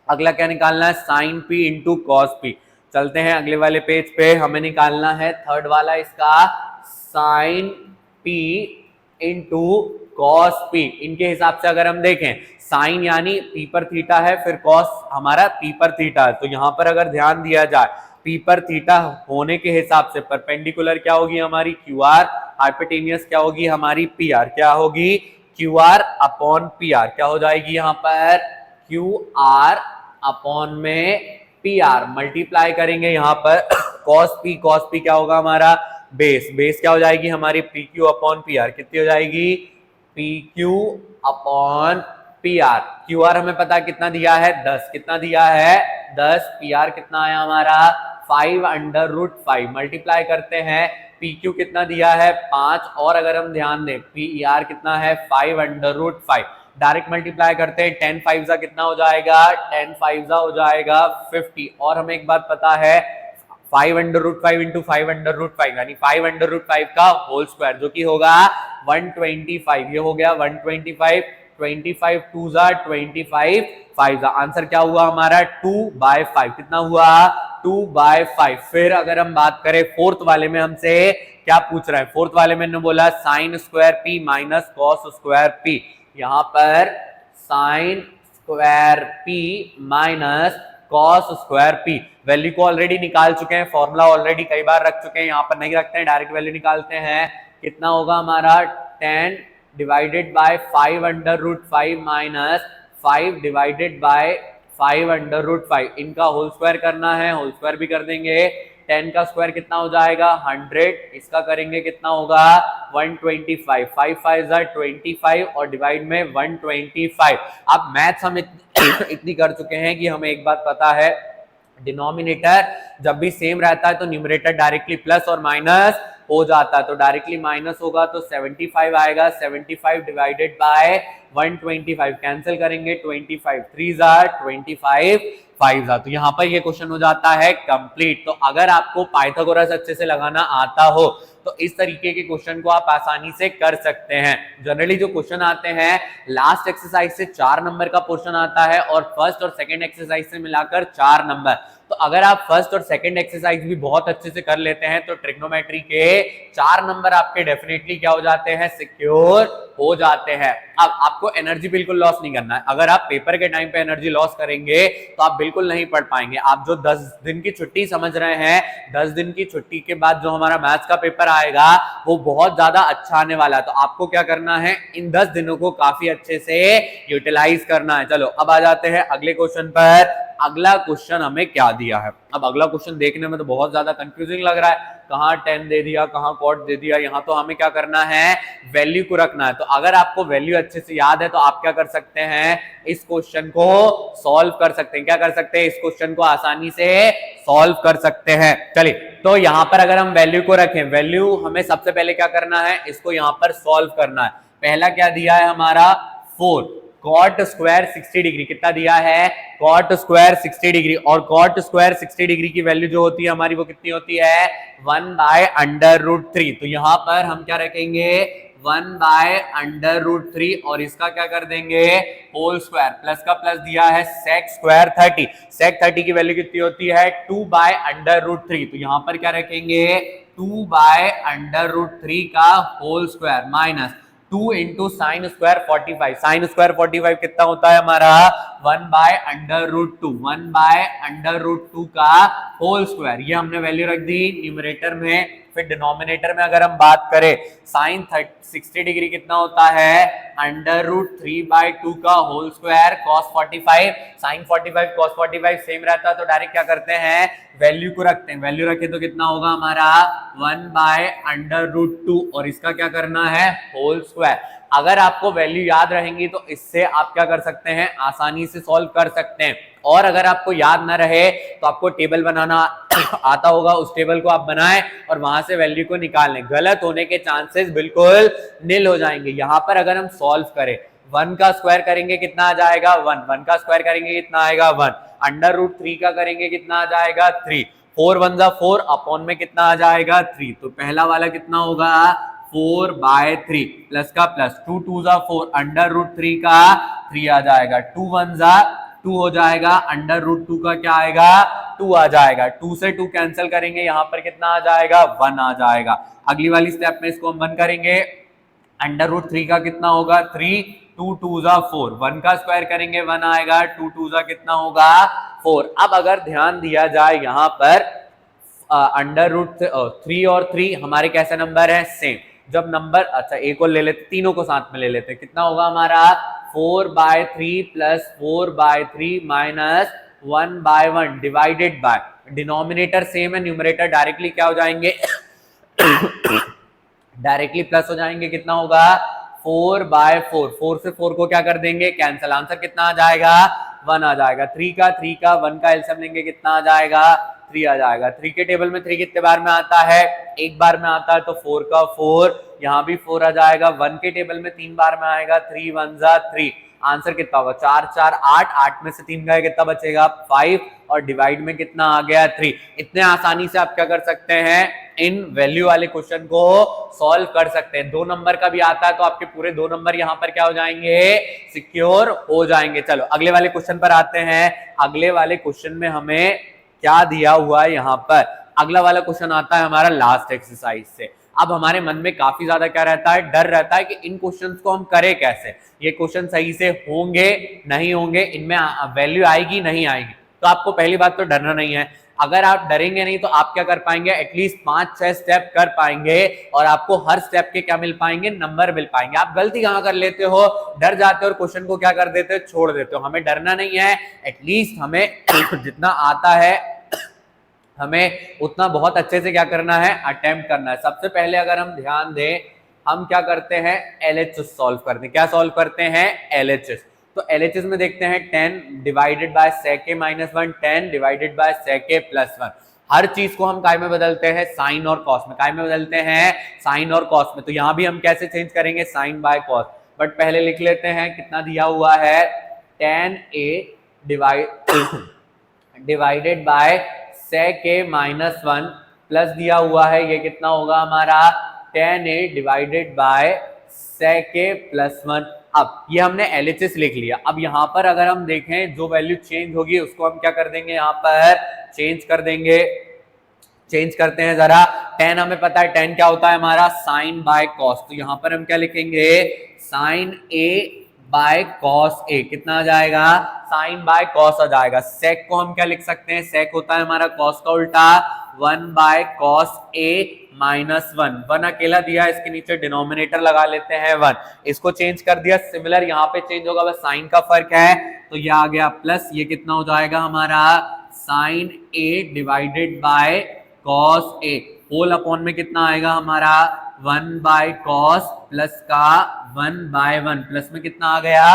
अगला क्या निकालना है sine P into cos P. चलते हैं अगले वाले पेज पे, हमें निकालना है थर्ड वाला इसका sine P into cos P. इनके हिसाब से अगर हम देखें साइन यानी पी पर थीटा है, फिर कॉस हमारा पी पर थीटा है। तो यहां पर अगर ध्यान दिया जाए पी पर थीटा होने के हिसाब से परपेंडिकुलर क्या होगी हमारी क्यू आर, हाइपोटेनियस क्या होगी हमारी पी आर, क्या होगी Q R upon P R. क्या हो जाएगी यहां पर क्यू आर अपॉन में पी आर, मल्टीप्लाई करेंगे यहाँ पर कॉस पी क्या होगा हमारा बेस, बेस क्या हो जाएगी हमारी P Q upon P R. कितनी हो जाएगी P Q upon P R. Q R हमें पता कितना दिया है 10, कितना दिया है 10, पी आर कितना आया हमारा 5/5। मल्टीप्लाई करते हैं पी क्यू कितना दिया है 5, और अगर हम ध्यान दें पी आर कितना है 5/5। डायरेक्ट मल्टीप्लाई करते हैं 10 5 कितना हो जाएगा 10 5 हो जाएगा 50। और हमें एक बात पता है 5/5 इंटू 5/5 यानी 5/5 का होल स्क्वायर, जो कि होगा 125। ये हो गया 125, 25 2 25, 5 आंसर क्या हुआ हमारा 2/5। कितना हुआ 2/5। फिर अगर हम बात करें फोर्थ वाले में हमसे क्या पूछ रहा है, फोर्थ वाले में बोला sign square P minus cos square P. यहां पर sign square P minus cos square P, value को ऑलरेडी निकाल चुके हैं, फॉर्मूला ऑलरेडी कई बार रख चुके हैं, यहां पर नहीं रखते हैं, डायरेक्ट वैल्यू निकालते हैं। कितना होगा हमारा 10 divided by 5/5 minus 5 divided by 5/5। इनका होल स्क्वायर करना है, होल स्क्वायर भी कर देंगे। 10 का स्क्वायर कितना हो जाएगा 100, इसका करेंगे कितना होगा 125। 5 5 25 और डिवाइड में 125। अब मैथ्स हम इतनी कर चुके हैं कि हमें एक बात पता है, डिनोमिनेटर जब भी सेम रहता है तो न्यूमरेटर डायरेक्टली प्लस और माइनस हो जाता है। तो डायरेक्टली माइनस होगा तो 75 आएगा, 75 डिवाइडेड बाय 125 कैंसिल करेंगे 25 3 25 5। तो यहां पर ये क्वेश्चन हो जाता है कंप्लीट। तो अगर आपको पाइथागोरस अच्छे से लगाना आता हो तो इस तरीके के क्वेश्चन को आप आसानी से कर सकते हैं। जनरली जो क्वेश्चन आते हैं लास्ट एक्सरसाइज से 4 नंबर का पोर्शन आता है और फर्स्ट और सेकंड एक्सरसाइज से मिलाकर 4 नंबर। तो अगर आप फर्स्ट और सेकंड एक्सरसाइज भी बहुत अच्छे से कर लेते हैं तो ट्रिग्नोमेट्री के 4 नंबर आपके डेफिनेटली क्या हो जाते हैं सिक्योर हो जाते हैं। अब आपको एनर्जी बिल्कुल लॉस नहीं करना है। अगर आप पेपर के टाइम पे एनर्जी लॉस करेंगे तो आप बिल्कुल नहीं पढ़ पाएंगे। आप जो 10 दिन की छुट्टी समझ रहे हैं, 10 दिन की छुट्टी के बाद जो हमारा मैथ्स का पेपर आएगा वो बहुत ज्यादा अच्छा आने वाला है। तो आपको क्या करना है इन 10 दिनों को काफी अच्छे से यूटिलाइज करना है। चलो अब आ जाते हैं अगले क्वेश्चन पर। अगला क्वेश्चन हमें क्या दिया है। अब अगला क्वेश्चन देखने में तो बहुत ज्यादा कंफ्यूजिंग लग रहा है, कहां 10 दे दिया, कहां कॉट दे दिया। यहां तो हमें क्या करना है वैल्यू को रखना है। तो अगर आपको वैल्यू अच्छे से याद है तो आप क्या कर सकते हैं इस क्वेश्चन को सॉल्व कर सकते हैं। क्या कर सकते हैं इस क्वेश्चन को आसानी से सॉल्व कर सकते हैं। चलिए तो यहां पर अगर हम वैल्यू को रखें, वैल्यू हमें सबसे पहले क्या करना है इसको यहां पर सॉल्व करना है। पहला क्या दिया है हमारा 4, कॉट स्क्वायर 60 डिग्री कितना दिया है कॉट स्क्वायर 60 डिग्री, और कॉट स्क्वायर 60 डिग्री की वैल्यू जो होती है हमारी वो कितनी होती है 1/√3। तो यहां पर हम क्या रखेंगे 1/√3 और इसका क्या कर देंगे होल स्क्वायर, प्लस का प्लस दिया है सेक स्क्वायर 30। सेक 30 की वैल्यू कितनी होती है 2/√3। तो यहां पर क्या रखेंगे 2/√3 का whole square minus 2 into sine square 45। Sine square 45 कितना होता है हमारा 1/√2, 1/√2 का होल स्क्वायर। ये हमने वैल्यू रख दी न्यूमरेटर में फिर डिनोमिनेटर में अगर हम बात करें साइन 60 डिग्री कितना होता है √3/2 का whole square cos 45 sin 45 cos 45 same रहता है तो डायरेक्ट क्या करते हैं वैल्यू को रखते हैं, वैल्यू रखे तो कितना होगा हमारा 1/√2 और इसका क्या करना है होल स्क्वायर। अगर आपको वैल्यू याद रहेंगी तो इससे आप क्या कर सकते हैं आसानी से सॉल्व कर सकते हैं, और अगर आपको याद ना रहे तो आपको टेबल बनाना आता होगा, उस टेबल को आप बनाएं और वहां से वैल्यू को निकाल लें, गलत होने के चांसेस बिल्कुल नील हो जाएंगे। यहां पर अगर हम सॉल्व करें 1 का स्क्वायर करेंगे कितना आ जाएगा 1, 1 का स्क्वायर करेंगे कितना आएगा 1, √3 का करेंगे कितना आ जाएगा 3, 4 1 जा 4 अपॉन में कितना आ जाएगा 3, तो पहला वाला कितना होगा 4/3 प्लस का प्लस 2 2 जा 4 √3 का 3 आ जाएगा, 2 1 जा 2 हो जाएगा, √2 का क्या आएगा 2 आ जाएगा, 2 से 2 कैंसिल करेंगे यहां पर कितना आ जाएगा 1 आ जाएगा। अगली वाली स्टेप में इसको हम 1 करेंगे, √3 का कितना होगा 3, 2 2 जा 4, 1 का स्क्वायर करेंगे 1 आएगा, 2 2 जा कितना होगा 4। अब अगर ध्यान दिया जाए यहाँ पर √3 और 3 हमारे कैसे नंबर है सेम, जब नंबर अच्छा एक और ले लेते तीनों को साथ में ले लेते कितना होगा हमारा 4/3 plus 4/3 minus 1/1 divided by denominator same है, न्यूमरेटर डायरेक्टली क्या हो जाएंगे डायरेक्टली प्लस हो जाएंगे, कितना होगा 4/4, 4 से 4 को क्या कर देंगे कैंसिल, आंसर कितना आ जाएगा 1 आ जाएगा। 3 का 1 का एलसीएम लेंगे कितना आ जाएगा 3 आ जाएगा। 3 के टेबल में 3 कितने बार में आता है एक बार में आता है तो 4 का 4, यहाँ भी 4 आ जाएगा। 1 के टेबल में 3 बार में आएगा, 3 1 जा 3, आंसर कितना होगा 4 4 8, 8 में से 3 गए कितना बचेगा 5 और डिवाइड में कितना आ गया 3। इतने आसानी से आप क्या कर सकते हैं इन वैल्यू वाले क्वेश्चन को सॉल्व कर सकते हैं। 2 नंबर का भी आता है तो आपके पूरे 2 नंबर यहाँ पर क्या हो जाएंगे सिक्योर हो जाएंगे। चलो अगले वाले क्वेश्चन पर आते हैं। अगले वाले क्वेश्चन में हमें क्या दिया हुआ है यहाँ पर, अगला वाला क्वेश्चन आता है हमारा लास्ट एक्सरसाइज से। अब हमारे मन में काफी ज्यादा क्या रहता है डर रहता है कि इन क्वेश्चंस को हम करें कैसे, ये क्वेश्चन सही से होंगे नहीं होंगे, इनमें वैल्यू आएगी नहीं आएगी। तो आपको पहली बात तो डरना नहीं है, अगर आप डरेंगे नहीं तो आप क्या कर पाएंगे एटलीस्ट 5-6 स्टेप कर पाएंगे और आपको हर स्टेप के क्या मिल पाएंगे नंबर मिल पाएंगे। आप गलती कहां कर लेते हो डर जाते हो और क्वेश्चन को क्या कर देते हो छोड़ देते हो। हमें डरना नहीं है, एटलीस्ट हमें जितना आता है हमें उतना बहुत अच्छे से क्या करना है अटेम्प्ट करना है। सबसे पहले अगर हम ध्यान दें हम क्या करते हैं LHS सॉल्व करते हैं। क्या सॉल्व करते हैं LHS। तो LHS में देखते हैं 10 divided by sec a - 1, 10 divided by sec a + 1। हर चीज को हम काय में बदलते हैं साइन और कॉस में, काय में बदलते हैं साइन और कॉस में। तो यहां भी हम कैसे चेंज करेंगे साइन बाय कॉस, बट पहले लिख लेते हैं कितना दिया हुआ है 10a divided by sec a - 1 plus दिया हुआ है ये कितना होगा हमारा 10a divided by sec a + 1। अब ये हमने LHS लिख लिया। अब यहाँ पर अगर हम देखें जो वैल्यू चेंज होगी उसको हम क्या कर देंगे यहाँ पर चेंज कर देंगे। चेंज करते हैं जरा, 10 हमें पता है 10 क्या होता है हमारा साइन बाय कॉस, तो यहाँ पर हम क्या लिखेंगे sine a by cos a, कितना आ जाएगा साइन बाय कॉस आ जाएगा। सेक को हम क्या लिख सकते हैं सेक होता है हमारा कॉस का उल्टा 1 बाय कॉस a - 1, 1 अकेला दिया है इसके नीचे डिनोमिनेटर लगा लेते हैं 1, इसको चेंज कर दिया। सिमिलर यहाँ पे चेंज होगा बस साइन का फर्क है, तो ये आ गया प्लस, ये कितना हो जाएगा हमारा sine a divided by cos a whole upon में कितना आएगा हमारा 1 बाय कॉस प्लस का 1 बाय 1 प्लस में कितना आ गया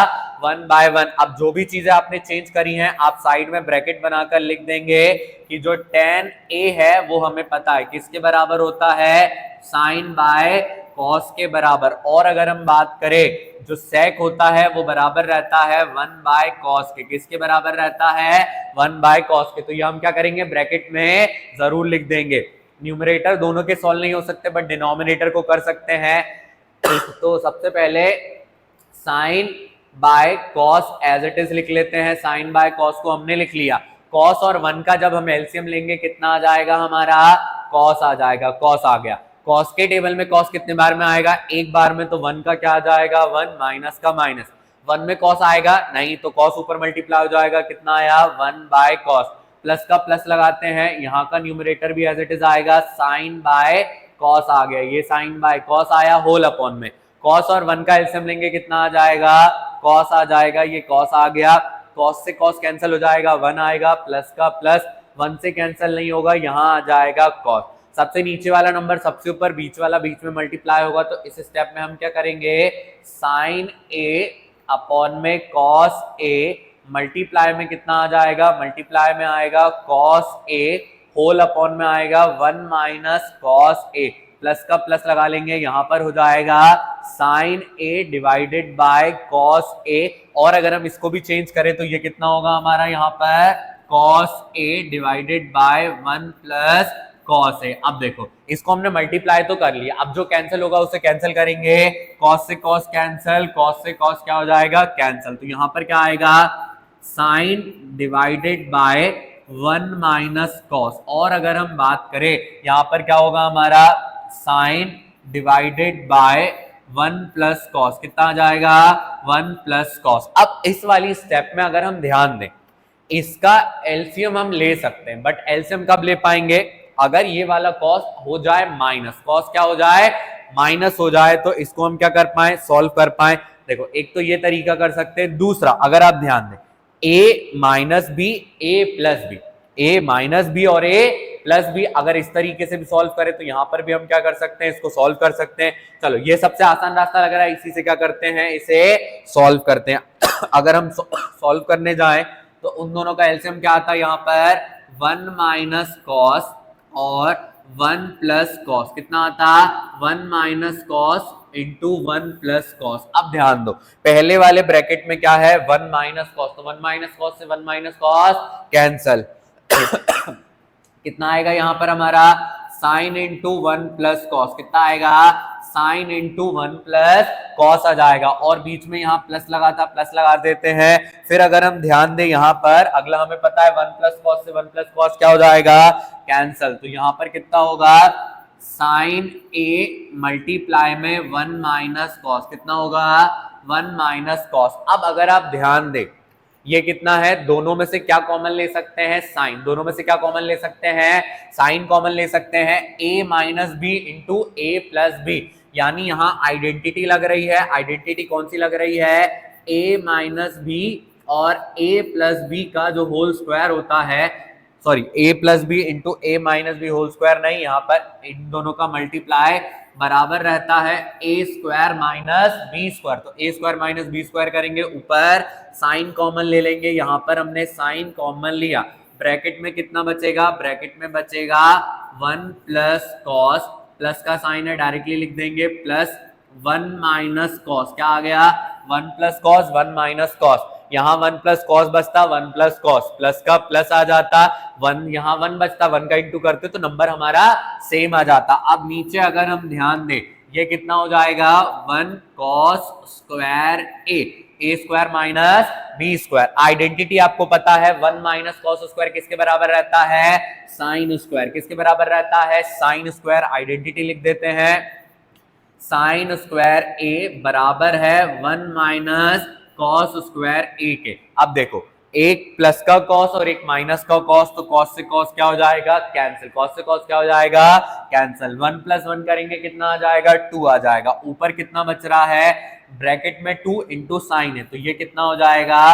1 बाय 1। अब जो भी चीजें आपने चेंज करी हैं आप साइड में ब्रैकेट बनाकर लिख देंगे कि जो tan a है वो हमें पता है किसके बराबर होता है साइन बाय कॉस के बराबर। और अगर हम बात करें जो सेक होता है वो बराबर रहता है 1 बाय कॉस के, किसके बराबर रहता है 1 बाय कॉस के। तो ये हम क्या करेंगे ब्रैकेट में जरूर लिख देंगे। न्यूमरेटर दोनों के सॉल्व नहीं हो सकते बट डिनोमिनेटर को कर सकते हैं। तो सबसे पहले sine by cos as it is लिख लेते हैं। साइन बाय कॉस को हमने लिख लिया, कॉस और 1 का जब हम एलसीएम लेंगे कितना आ जाएगा हमारा कॉस आ जाएगा, कॉस आ गया। कॉस के टेबल में कॉस कितने बार में आएगा एक बार में, तो 1 का क्या आ जाएगा 1 माइनस का माइनस, 1 में कॉस आएगा नहीं तो कॉस ऊपर मल्टीप्लाई हो जाएगा, कितना आया 1 बाय कॉस, प्लस का प्लस लगाते हैं यहाँ का न्यूमरेटर भी एज इट इज आएगा साइन बाय कॉस आ गया, ये साइन बाय कॉस आया होल अपॉन में, कॉस और 1 का एलसीएम लेंगे कितना आ जाएगा, कॉस आ जाएगा, ये कॉस आ गया, कॉस से कॉस कैंसिल हो जाएगा, 1 आएगा, प्लस का प्लस 1 से कैंसिल नहीं होगा, यहाँ आ जाएगा कॉस। सबसे नीचे वाला नंबर सबसे ऊपर, बीच वाला बीच में मल्टीप्लाई होगा, तो इस स्टेप में हम क्या करेंगे, साइन ए अपॉन में कॉस ए, मल्टीप्लाई में कितना आ जाएगा, मल्टीप्लाई में आएगा कॉस ए, होल अपॉन में आएगा 1 माइनस कॉस ए, प्लस का प्लस लगा लेंगे, यहां पर हो जाएगा sine A divided by cos A, और अगर हम इसको भी चेंज करें तो ये कितना होगा हमारा यहाँ पर cos A divided by 1 plus cos A. अब देखो इसको हमने मल्टीप्लाई तो कर लिया, अब जो कैंसिल होगा उसे कैंसिल करेंगे, कॉस से कॉस कैंसिल, कॉस से कॉस क्या हो जाएगा कैंसिल, तो यहां पर क्या आएगा sine divided by 1 minus cos, और अगर हम बात करें यहां पर क्या होगा हमारा sine divided by 1 plus cos, कितना आ जाएगा 1 प्लस कॉस। अब इस वाली स्टेप में अगर हम ध्यान दें, इसका एलसीएम हम ले सकते हैं, बट एलसीएम कब ले पाएंगे, अगर ये वाला कॉस हो जाए माइनस, कॉस क्या हो जाए माइनस हो जाए, तो इसको हम क्या कर पाए सॉल्व कर पाए। देखो एक तो ये तरीका कर सकते हैं, दूसरा अगर आप ध्यान दें ए minus B, A plus B, A minus B और ए प्लस बी, अगर इस तरीके से भी सॉल्व करें तो यहां पर भी हम क्या कर सकते हैं, इसको सॉल्व कर सकते हैं। चलो ये सबसे आसान रास्ता लग रहा है, इसी से क्या करते हैं, इसे सॉल्व करते हैं। अगर हम सॉल्व करने जाएं तो उन दोनों का एलसीएम क्या आता है, यहाँ पर 1 माइनस कॉस और 1 प्लस कॉस, कितना आता 1 minus cos into 1 plus cos. अब ध्यान दो पहले वाले ब्रैकेट में क्या है 1 माइनस कॉस, तो 1 माइनस कॉस से 1 माइनस कॉस कैंसल कितना आएगा यहाँ पर हमारा साइन इंटू 1 प्लस कॉस, कितना आएगा साइन इंटू 1 प्लस कॉस आ जाएगा, और बीच में यहाँ प्लस लगाता प्लस लगा देते हैं। फिर अगर हम ध्यान दें यहाँ पर अगला हमें पता है 1 प्लस कॉस से 1 प्लस कॉस क्या हो जाएगा कैंसल, तो यहाँ पर कितना होगा साइन ए मल्टीप्लाई में 1 माइनस कॉस, कितना होगा 1 माइनस कॉस। अब अगर आप ध्यान दें ये कितना है, दोनों में से क्या कॉमन ले सकते हैं साइन, दोनों में से क्या कॉमन ले सकते हैं साइन कॉमन ले सकते हैं, a minus B into A plus B, यानी यहाँ आइडेंटिटी लग रही है, आइडेंटिटी कौन सी लग रही है a माइनस बी और a प्लस बी का जो होल स्क्वायर होता है, sorry a plus B into A minus B whole square नहीं, यहाँ पर इन दोनों का मल्टीप्लाई बराबर रहता है ए स्क्वायर माइनस बी स्क्वायर, तो A square minus B square करेंगे, ऊपर साइन कॉमन ले लेंगे, यहाँ पर हमने साइन कॉमन लिया, ब्रैकेट में कितना बचेगा, ब्रैकेट में बचेगा 1 प्लस कॉस, प्लस का साइन है डायरेक्टली लिख देंगे, प्लस 1 माइनस कॉस, क्या आ गया 1 प्लस कॉस 1 माइनस कॉस, यहाँ 1 प्लस कॉस बचता 1 प्लस कॉस, प्लस का प्लस आ जाता 1, यहाँ 1 बचता 1 का इंटू करते तो नंबर हमारा सेम आ जाता। अब नीचे अगर हम ध्यान दें ये कितना हो जाएगा 1 cos square A square minus B square, identity आपको पता है 1 माइनस कॉस स्क्वायर किसके बराबर रहता है साइन स्क्वायर, किसके बराबर रहता है साइन स्क्वायर, आइडेंटिटी लिख देते हैं साइन स्क्वायर ए बराबर है 1 माइनस कॉस स्क्वायर ए के। अब देखो एक प्लस का कॉस और एक माइनस का कॉस, तो कॉस से कॉस क्या हो जाएगा कैंसिल, कॉस से कॉस क्या हो जाएगा कैंसिल, 1 प्लस 1 करेंगे कितना आ जाएगा 2 आ जाएगा, ऊपर कितना बच रहा है ब्रैकेट में 2 इंटू साइन है, तो ये कितना हो जाएगा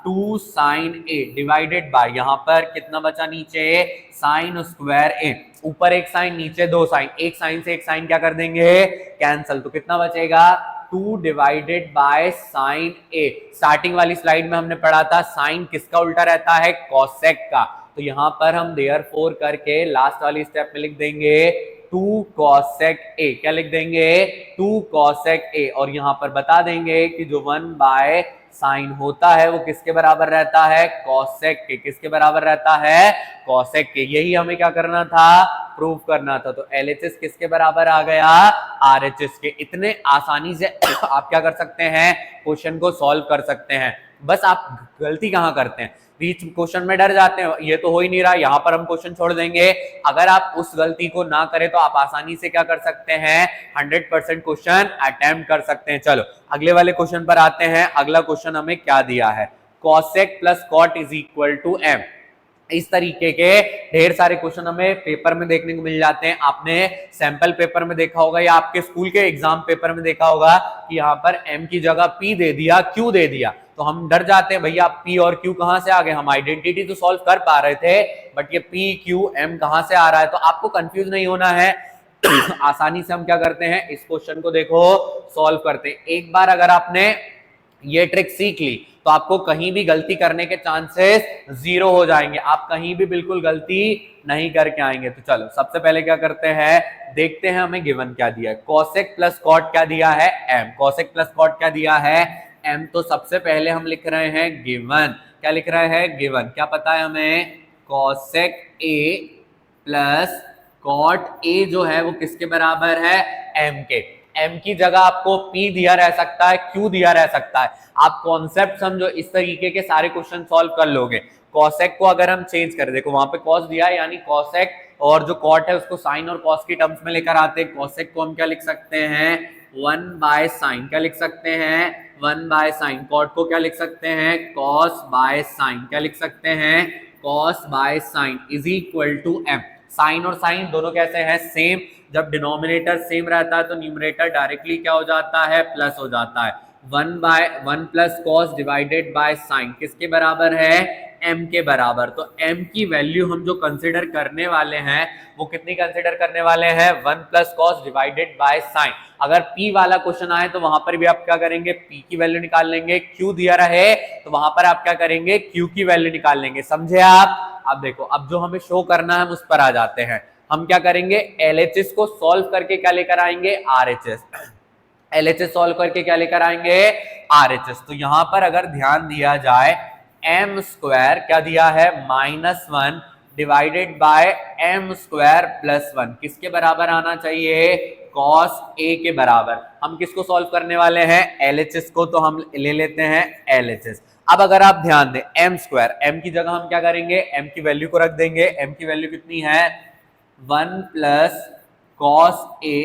2 साइन ए डिवाइडेड बाय, यहाँ पर कितना बचा नीचे साइन स्क्वायर ए, ऊपर एक साइन नीचे 2 साइन, एक साइन से एक साइन क्या कर देंगे कैंसिल, तो कितना बचेगा 2 divided by sign A. Starting वाली स्लाइड में हमने पढ़ा था साइन किसका उल्टा रहता है कॉसेक का, तो यहां पर हम देयरफॉर करके लास्ट वाली स्टेप में लिख देंगे 2 कॉसेक ए, क्या लिख देंगे 2 कॉसेक ए, और यहां पर बता देंगे कि जो 1 बाय साइन होता है वो किसके बराबर रहता है कॉसेक के, किसके बराबर रहता है कॉसेक के, यही हमें क्या करना था प्रूव करना था। तो LHS किसके बराबर आ गया RHS के। इतने आसानी से आप क्या कर सकते हैं क्वेश्चन को सॉल्व कर सकते हैं, बस आप गलती कहाँ करते हैं बीच क्वेश्चन में डर जाते हैं, ये तो हो ही नहीं रहा, यहाँ पर हम क्वेश्चन छोड़ देंगे। अगर आप उस गलती को ना करें तो आप आसानी से क्या कर सकते हैं 100% क्वेश्चन अटेम्प्ट कर सकते हैं। चलो अगले वाले क्वेश्चन पर आते हैं। अगला क्वेश्चन हमें क्या दिया है, cosec plus cot is equal to M. इस तरीके के ढेर सारे क्वेश्चन हमें पेपर में देखने को मिल जाते हैं। आपने सैंपल पेपर में देखा होगा या आपके स्कूल के एग्जाम पेपर में देखा होगा कि यहाँ पर m की जगह p दे दिया, q दे दिया, तो हम डर जाते हैं भैया p और q कहां से आ गए। हम आइडेंटिटी तो सॉल्व कर पा रहे थे बट ये p q m कहां से आ रहा है, तो आपको कंफ्यूज नहीं होना है। आसानी से हम क्या करते हैं, इस क्वेश्चन को देखो सॉल्व करते हैं। एक बार अगर आपने ये ट्रिक सीख ली तो आपको कहीं भी गलती करने के चांसेस 0 हो जाएंगे, आप कहीं भी बिल्कुल गलती नहीं करके आएंगे। तो चलो सबसे पहले क्या करते हैं, देखते हैं हमें गिवन क्या दिया है। कॉसेक प्लस कॉट क्या दिया है, m। कॉसेक प्लस कॉट क्या दिया है, m। तो सबसे पहले हम लिख रहे हैं गिवन, क्या लिख रहे हैं, गिवन। क्या पता है हमें, cosec a plus cot a जो है वो किसके बराबर है, m के। m की जगह आपको p दिया रह सकता है, q दिया रह सकता है। आप कॉन्सेप्ट समझो, इस तरीके के सारे क्वेश्चन सॉल्व कर लोगे। कॉसेक को अगर हम चेंज करें, देखो वहां पे कॉस दिया है, यानी कॉसेक और जो कॉट है उसको साइन और कॉस की टर्म्स में लेकर आते हैं। कॉसेक को हम क्या लिख सकते हैं, 1 बाय साइन। क्या लिख सकते हैं, 1 बाय साइन। कॉट को क्या लिख सकते हैं, कॉस बाय साइन। क्या लिख सकते हैं, cos by sine is equal to m। Sine और साइन दोनों कैसे हैं, सेम। जब डिनोमिनेटर सेम रहता है तो न्यूमरेटर डायरेक्टली क्या हो जाता है, प्लस हो जाता है। 1 plus cos divided by sign किसके बराबर है, m के बराबर। तो m की वैल्यू हम जो कंसिडर करने वाले हैं वो कितनी कंसिडर करने वाले हैं, 1 plus cos divided by sign. अगर p वाला क्वेश्चन आए तो वहां पर भी आप क्या करेंगे, p की वैल्यू निकाल लेंगे। q दिया रहे तो वहां पर आप क्या करेंगे, q की वैल्यू निकाल लेंगे। समझे आप। अब देखो, अब जो हमें शो करना है हम उस पर आ जाते हैं। हम क्या करेंगे, LHS को सॉल्व करके क्या लेकर आएंगे, RHS। LHS सॉल्व करके क्या लेकर आएंगे, RHS। तो यहां पर अगर ध्यान दिया जाए, m स्क्वायर क्या दिया है, -1 divided bye m square plus 1 किसके बराबर आना चाहिए, cos a के बराबर। हम किसको सॉल्व करने वाले हैं, LHS को, तो हम ले लेते हैं LHS। अब अगर आप ध्यान दें, m स्क्वायर, m की जगह हम क्या करेंगे, m की वैल्यू को रख देंगे। m की वैल्यू कितनी है, 1 plus cos a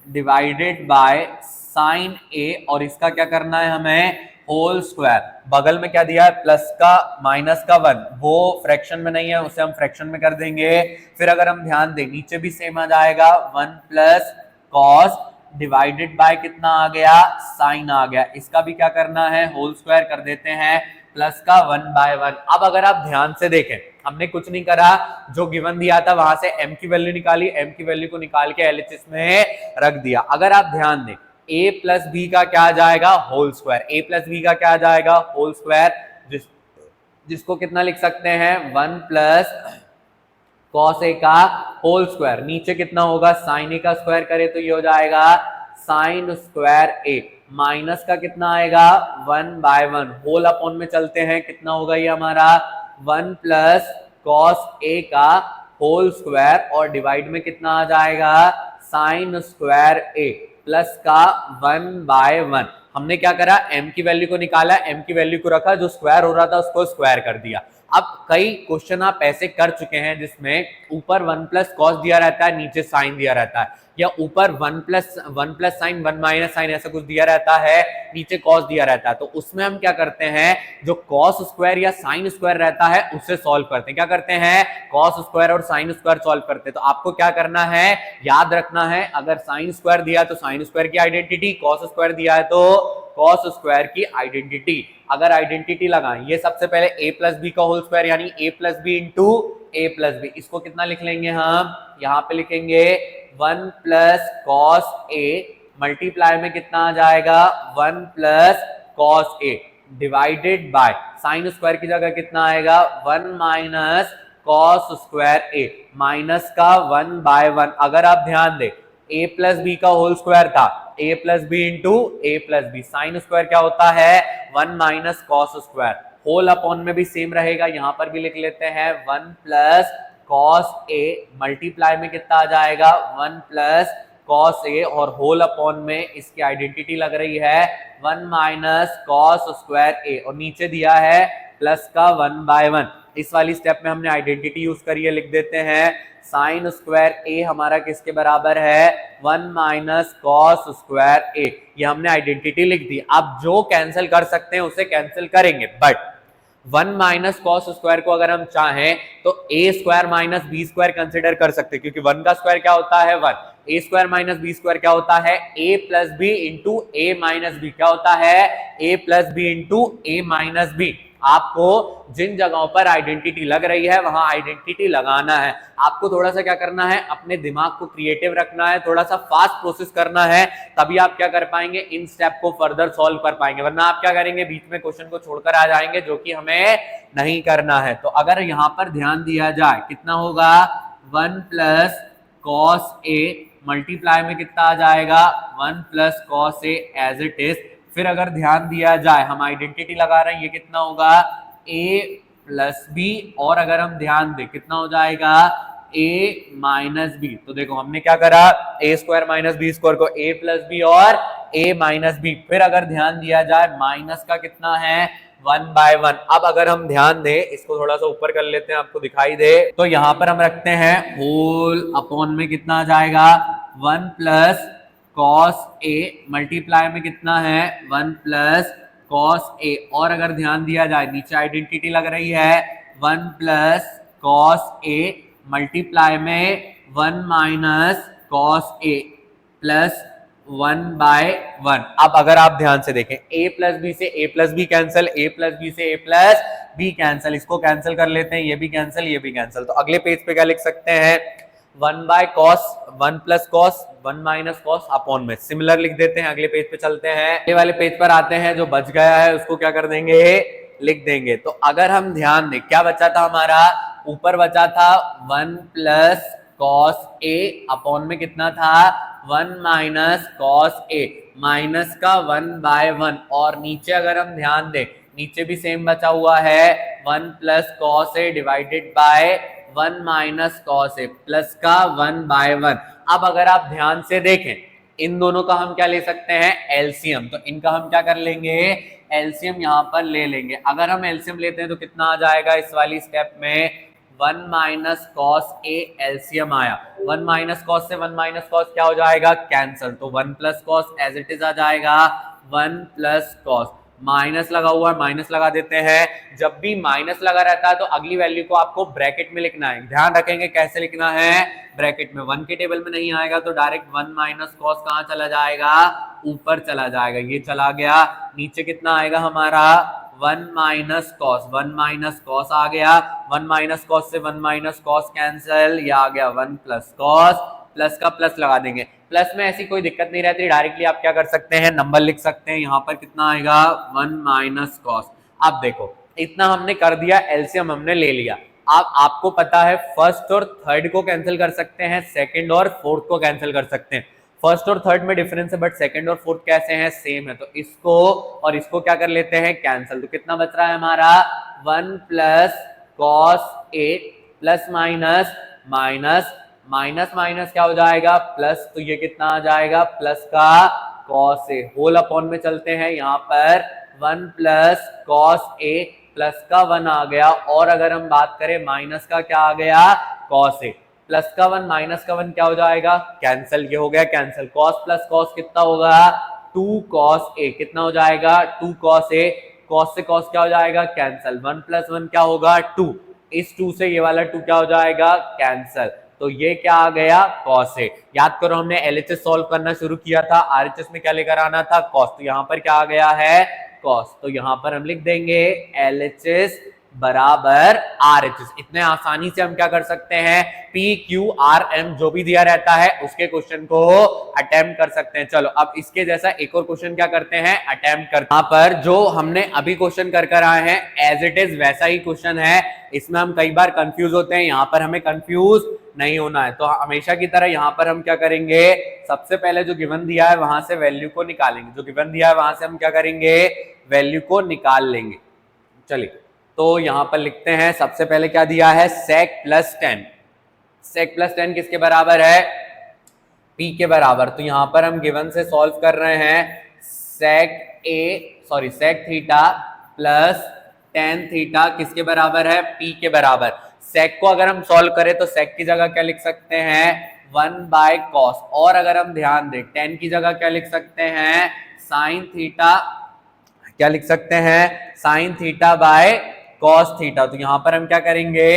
divided by sine a, और इसका क्या करना है हमें, होल स्क्वायर। बगल में क्या दिया है, प्लस का माइनस का 1, वो फ्रैक्शन में नहीं है, उसे हम फ्रैक्शन में कर देंगे। फिर अगर हम ध्यान दें, नीचे भी सेम आ जाएगा, 1 प्लस कॉस डिवाइडेड बाय कितना आ गया, साइन आ गया। इसका भी क्या करना है, होल स्क्वायर कर देते हैं, प्लस का 1 बाय 1। अब अगर आप ध्यान से देखें, हमने कुछ नहीं करा, जो गिवन दिया था वहां से m की वैल्यू निकाली, m की वैल्यू को निकाल के LHS में रख दिया। अगर आप ध्यान दें, a प्लस बी का क्या आ जाएगा, whole square. a plus B का क्या आ जाएगा, होल स्क्वायर, जिसको कितना लिख सकते हैं, 1 प्लस कॉस ए का होल स्क्वायर। नीचे कितना होगा, साइन ए का स्क्वायर करे तो ये हो जाएगा साइन स्क्वायर ए, माइनस का कितना आएगा, 1 बाय 1। होल अपॉन में चलते हैं, कितना होगा ये हमारा, 1 प्लस कॉस ए का होल स्क्वायर, और डिवाइड में कितना आ जाएगा, साइन स्क्वायर ए प्लस का 1 बाय 1। हमने क्या करा, m की वैल्यू को निकाला, m की वैल्यू को रखा, जो स्क्वायर हो रहा था उसको स्क्वायर कर दिया। अब कई क्वेश्चन आप ऐसे कर चुके हैं जिसमें ऊपर 1 प्लस कॉस दिया रहता है, नीचे साइन दिया रहता है, या ऊपर 1 प्लस साइन 1 माइनस साइन ऐसा कुछ दिया रहता है, नीचे कॉस दिया रहता है। तो उसमें हम क्या करते हैं, जो कॉस स्क्वायर या साइन स्क्वायर रहता है उससे सॉल्व करते हैं। क्या करते हैं, कॉस स्क्वायर और साइन स्क्वायर सॉल्व करते हैं। तो आपको क्या करना है, याद रखना है, अगर साइन स्क्वायर दिया तो साइन स्क्वायर की आइडेंटिटी, कॉस स्क्वायर दिया है तो कॉस स्क्वायर की आइडेंटिटी। अगर आइडेंटिटी लगाएं, ये सबसे पहले a प्लस बी का होल स्क्वायर, यानी a plus B into a plus B. इसको कितना लिख लेंगे हम, यहाँ पे लिखेंगे 1 प्लस कॉस a मल्टीप्लाई में कितना आ जाएगा, 1 plus cos a divided by sine square की जगह कितना आएगा, 1 minus cos square a, minus का 1 बाय 1। अगर आप ध्यान दें, a प्लस बी का होल स्क्वायर था, a plus B into a plus B. Sine square क्या होता है, 1 minus cos square. Whole upon में भी सेम रहेगा, यहां पर भी लिख लेते हैं 1 प्लस कॉस a मल्टीप्लाई में कितना आ जाएगा, 1 प्लस कॉस a, और होल अपॉन में इसकी आइडेंटिटी लग रही है 1 माइनस कॉस स्क्वायर a, और नीचे दिया है प्लस का 1 बाय 1। इस वाली स्टेप में हमने आइडेंटिटी यूज करी है, लिख देते हैं साइन स्क्वायर a हमारा किसके बराबर है, 1 माइनस कॉस स्क्वायर a। ये हमने आइडेंटिटी लिख दी। अब जो कैंसिल कर सकते हैं उसे कैंसिल करेंगे, बट 1 माइनस कॉस स्क्वायर को अगर हम चाहें तो A square minus B square consider कर सकते हैं, क्योंकि 1 का स्क्वायर क्या होता है 1, ए स्क्वायर माइनस बी स्क्वायर क्या होता है ए plus B into A minus B, क्या होता है ए plus B into A minus B. आपको जिन जगहों पर आइडेंटिटी लग रही है वहां आइडेंटिटी लगाना है। आपको थोड़ा सा क्या करना है, अपने दिमाग को क्रिएटिव रखना है, थोड़ा सा फास्ट प्रोसेस करना है, तभी आप क्या कर पाएंगे, इन स्टेप को फर्दर सॉल्व कर पाएंगे। वरना आप क्या करेंगे, बीच में क्वेश्चन को छोड़कर आ जाएंगे, जो कि हमें नहीं करना है। तो अगर यहां पर ध्यान दिया जाए कितना होगा 1 प्लस कॉस ए, मल्टीप्लाई में कितना आ जाएगा 1 plus cos A as it is. फिर अगर ध्यान दिया जाए हम आइडेंटिटी लगा रहे हैं, ये कितना होगा a प्लस बी, और अगर हम ध्यान दें कितना हो जाएगा a माइनस बी। तो देखो हमने क्या करा, a square minus B square को a प्लस बी और a माइनस बी। फिर अगर ध्यान दिया जाए माइनस का कितना है 1 बाय 1। अब अगर हम ध्यान दें, इसको थोड़ा सा ऊपर कर लेते हैं आपको दिखाई दे, तो यहां पर हम रखते हैं होल अपॉन में कितना आ जाएगा 1 प्लस कॉस ए, मल्टीप्लाई में कितना है 1 प्लस कॉस ए, और अगर ध्यान दिया जाए नीचे आइडेंटिटी लग रही है 1 प्लस कॉस ए, मल्टीप्लाई में 1 minus cos A plus 1 by 1। अब अगर आप ध्यान से देखें a प्लस बी से a plus B cancel, a plus B से a प्लस बी कैंसिल, इसको कैंसिल कर लेते हैं, ये भी कैंसिल ये भी कैंसिल। तो अगले पेज पे क्या लिख सकते हैं 1 by cos 1 plus cos 1 minus cos upon में, सिमिलर लिख देते हैं। अगले पेज पे चलते हैं, अगले वाले पेज पर आते हैं, जो बच गया है उसको क्या कर देंगे लिख देंगे। तो अगर हम ध्यान दें क्या बचा था हमारा, ऊपर बचा था 1 प्लस कॉस ए अपॉन में कितना था 1 माइनस कॉस ए, माइनस का 1 बाय 1, और नीचे अगर हम ध्यान दें नीचे भी सेम बचा हुआ है 1 plus cos A divided by 1 minus cos A plus का 1 बाय 1। अब अगर आप ध्यान से देखें इन दोनों का हम क्या ले सकते हैं एलसीएम, तो इनका हम क्या कर लेंगे एलसीएम यहां पर ले लेंगे। अगर हम एलसीएम लेते हैं तो कितना आ जाएगा इस वाली स्टेप में 1 माइनस कॉस ए, एलसीएम आया 1 माइनस कॉस से 1 माइनस कॉस क्या हो जाएगा कैंसल, तो 1 plus cos as it is आ जाएगा 1 प्लस कॉस, माइनस लगा हुआ है माइनस लगा देते हैं। जब भी माइनस लगा रहता है तो अगली वैल्यू को आपको ब्रैकेट में लिखना है, ध्यान रखेंगे कैसे लिखना है ब्रैकेट में। 1 के टेबल में नहीं आएगा तो डायरेक्ट 1 माइनस कॉस कहां चला जाएगा ऊपर चला जाएगा, ये चला गया। नीचे कितना आएगा हमारा 1 माइनस कॉस, 1 माइनस कॉस आ गया, 1 माइनस कॉस से 1 माइनस कॉस कैंसिल, ये आ गया 1 प्लस कॉस, प्लस का प्लस लगा देंगे। प्लस में ऐसी कोई दिक्कत नहीं रहती, डायरेक्टली आप क्या कर सकते हैं नंबर लिख सकते हैं। यहाँ पर कितना आएगा 1 माइनस कॉस। अब देखो इतना हमने कर दिया, एलसीएम हमने ले लिया। अब आपको पता है फर्स्ट और थर्ड को कैंसिल कर सकते हैं, सेकंड और फोर्थ को कैंसिल कर सकते हैं। फर्स्ट और थर्ड में डिफरेंस है बट सेकंड और फोर्थ कैसे हैं सेम है, तो इसको और इसको क्या कर लेते हैं कैंसिल। तो कितना बच रहा है हमारा 1 plus cos A plus minus minus minus minus क्या हो जाएगा प्लस, तो ये कितना आ जाएगा प्लस का कॉस ए, होल अपॉन में चलते हैं। यहाँ पर 1 प्लस कॉस ए प्लस का 1 आ गया, और अगर हम बात करें माइनस का क्या आ गया कॉस ए, प्लस का 1 माइनस का 1 क्या हो जाएगा कैंसिल, ये हो गया कैंसिल। कॉस प्लस कॉस कितना होगा 2 कॉस ए, कितना हो जाएगा 2 कॉस ए, कॉस से कॉस क्या हो जाएगा कैंसिल, 1 प्लस 1 क्या होगा 2, इस 2 से ये वाला 2 क्या हो जाएगा कैंसिल, तो ये क्या आ गया कॉस ए। याद करो हमने एलएचएस सॉल्व करना शुरू किया था, आरएचएस में क्या लेकर आना था कॉस, तो यहां पर क्या आ गया है कॉस, तो यहां पर हम लिख देंगे एलएचएस बराबर आरएचएस। इतने आसानी से हम क्या कर सकते हैं पी क्यू आर एम जो भी दिया रहता है उसके क्वेश्चन को अटेम्प्ट कर सकते हैं। चलो अब इसके जैसा एक और क्वेश्चन क्या करते हैं अटेम्प्ट करते हैं। यहाँ पर जो हमने अभी क्वेश्चन कर आए हैं एज इट इज वैसा ही क्वेश्चन है, इसमें हम कई बार कंफ्यूज होते हैं, यहाँ पर हमें कंफ्यूज नहीं होना है। तो हमेशा की तरह यहाँ पर हम क्या करेंगे सबसे पहले जो गिवन दिया है वहां से वैल्यू को निकालेंगे, जो गिवन दिया है वहां से हम क्या करेंगे वैल्यू को निकाल लेंगे। चलिए तो यहां पर लिखते हैं सबसे पहले क्या दिया है sec प्लस 10, sec प्लस 10 किसके बराबर है p के बराबर। तो यहां पर हम गिवन से सॉल्व कर रहे हैं sec theta plus tan theta किसके बराबर है p के बराबर। sec को अगर हम सॉल्व करें तो sec की जगह क्या लिख सकते हैं 1 बाय cos, और अगर हम ध्यान दें tan की जगह क्या लिख सकते हैं sin थीटा, क्या लिख सकते हैं sin theta by cos theta. तो यहां पर हम क्या करेंगे,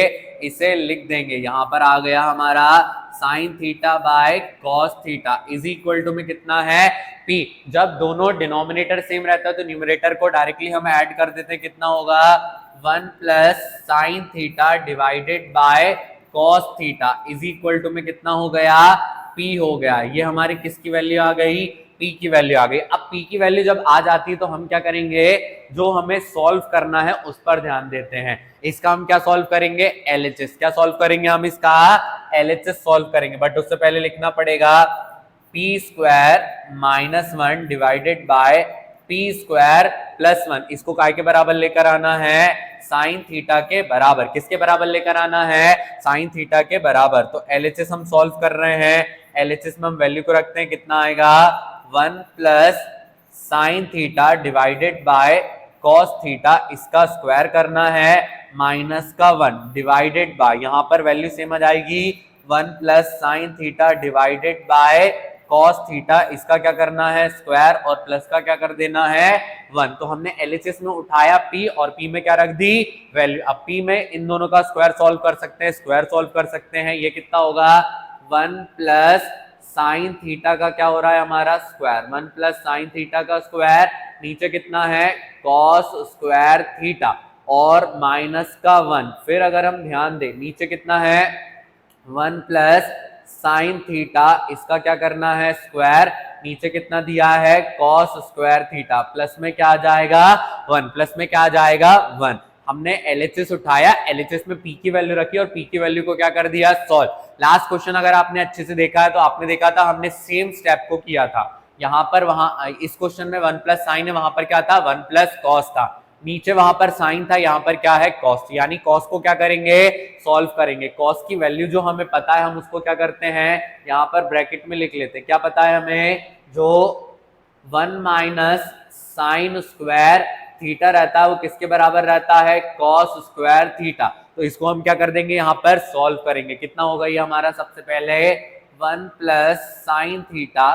इसे लिख देंगे, यहां पर आ गया हमारा sine theta by cos theta is equal to में कितना है P। जब दोनों डिनोमिनेटर सेम रहता है तो न्यूमरेटर को डायरेक्टली हम ऐड कर देते हैं, कितना होगा 1 plus sine theta divided by cos theta is equal to में कितना हो गया P हो गया। ये हमारी किसकी वैल्यू आ गई, P की वैल्यू आ गई। अब P की वैल्यू जब आ जाती है तो हम क्या करेंगे, जो हमें सॉल्व करना है उस पर ध्यान देते हैं। इसका हम क्या सॉल्व करेंगे, LHS। क्या सॉल्व करेंगे हम, इसका LHS सॉल्व करेंगे, बट उससे पहले लिखना पड़ेगा p square minus 1 divided bye p square plus 1। इसको काय के बराबर लेकर आना है, साइन थीटा के बराबर। किसके बराबर लेकर आना है, साइन थीटा के बराबर। तो LHS हम सॉल्व कर रहे हैं, LHS में हम वैल्यू को रखते हैं, कितना आएगा 1 plus sine theta divided by cos theta, इसका स्क्वायर करना है माइनस का 1 डिवाइडेड बाय, यहां पर वैल्यू सेम आ जाएगी 1 plus sine theta divided by cos theta, इसका क्या करना है स्क्वायर और प्लस का क्या कर देना है 1। तो हमने LHS में उठाया P और P में क्या रख दी वैल्यू। अब P में इन दोनों का स्क्वायर सॉल्व कर सकते हैं, स्क्वायर सॉल्व कर सकते हैं। ये कितना होगा 1 प्लस साइन थीटा का क्या हो रहा है हमारा स्क्वायर, 1 प्लस साइन थीटा का स्क्वायर, नीचे कितना है कॉस स्क्वायर थीटा और माइनस का 1। फिर अगर हम ध्यान दें नीचे कितना है 1 प्लस साइन थीटा, इसका क्या करना है स्क्वायर, नीचे कितना दिया है कॉस स्क्वायर थीटा, प्लस में क्या आ जाएगा 1, प्लस में क्या आ जाएगा 1। हमने LHS उठाया, LHS में P की वैल्यू रखी और P की वैल्यू को क्या कर दिया सॉल्व। लास्ट क्वेश्चन अगर आपने अच्छे से देखा है तो आपने देखा था हमने सेम स्टेप को किया था। यहां पर वहां इस क्वेश्चन में 1 प्लस साइन है, वहां पर क्या था 1 प्लस कॉस था, नीचे वहां पर साइन था, यहां पर क्या है कॉस, यानी कॉस को क्या करेंगे सॉल्व करेंगे। कॉस की वैल्यू जो हमें पता है हम उसको क्या करते हैं यहां पर ब्रैकेट में लिख लेते हैं। क्या पता है हमें, जो 1 माइनस साइन स्क्वायर थीटा रहता है वो किसके बराबर रहता है कॉस स्क्वायर थीटा। तो इसको हम क्या कर देंगे यहां पर सॉल्व करेंगे। कितना होगा ये हमारा, सबसे पहले 1 प्लस साइन थीटा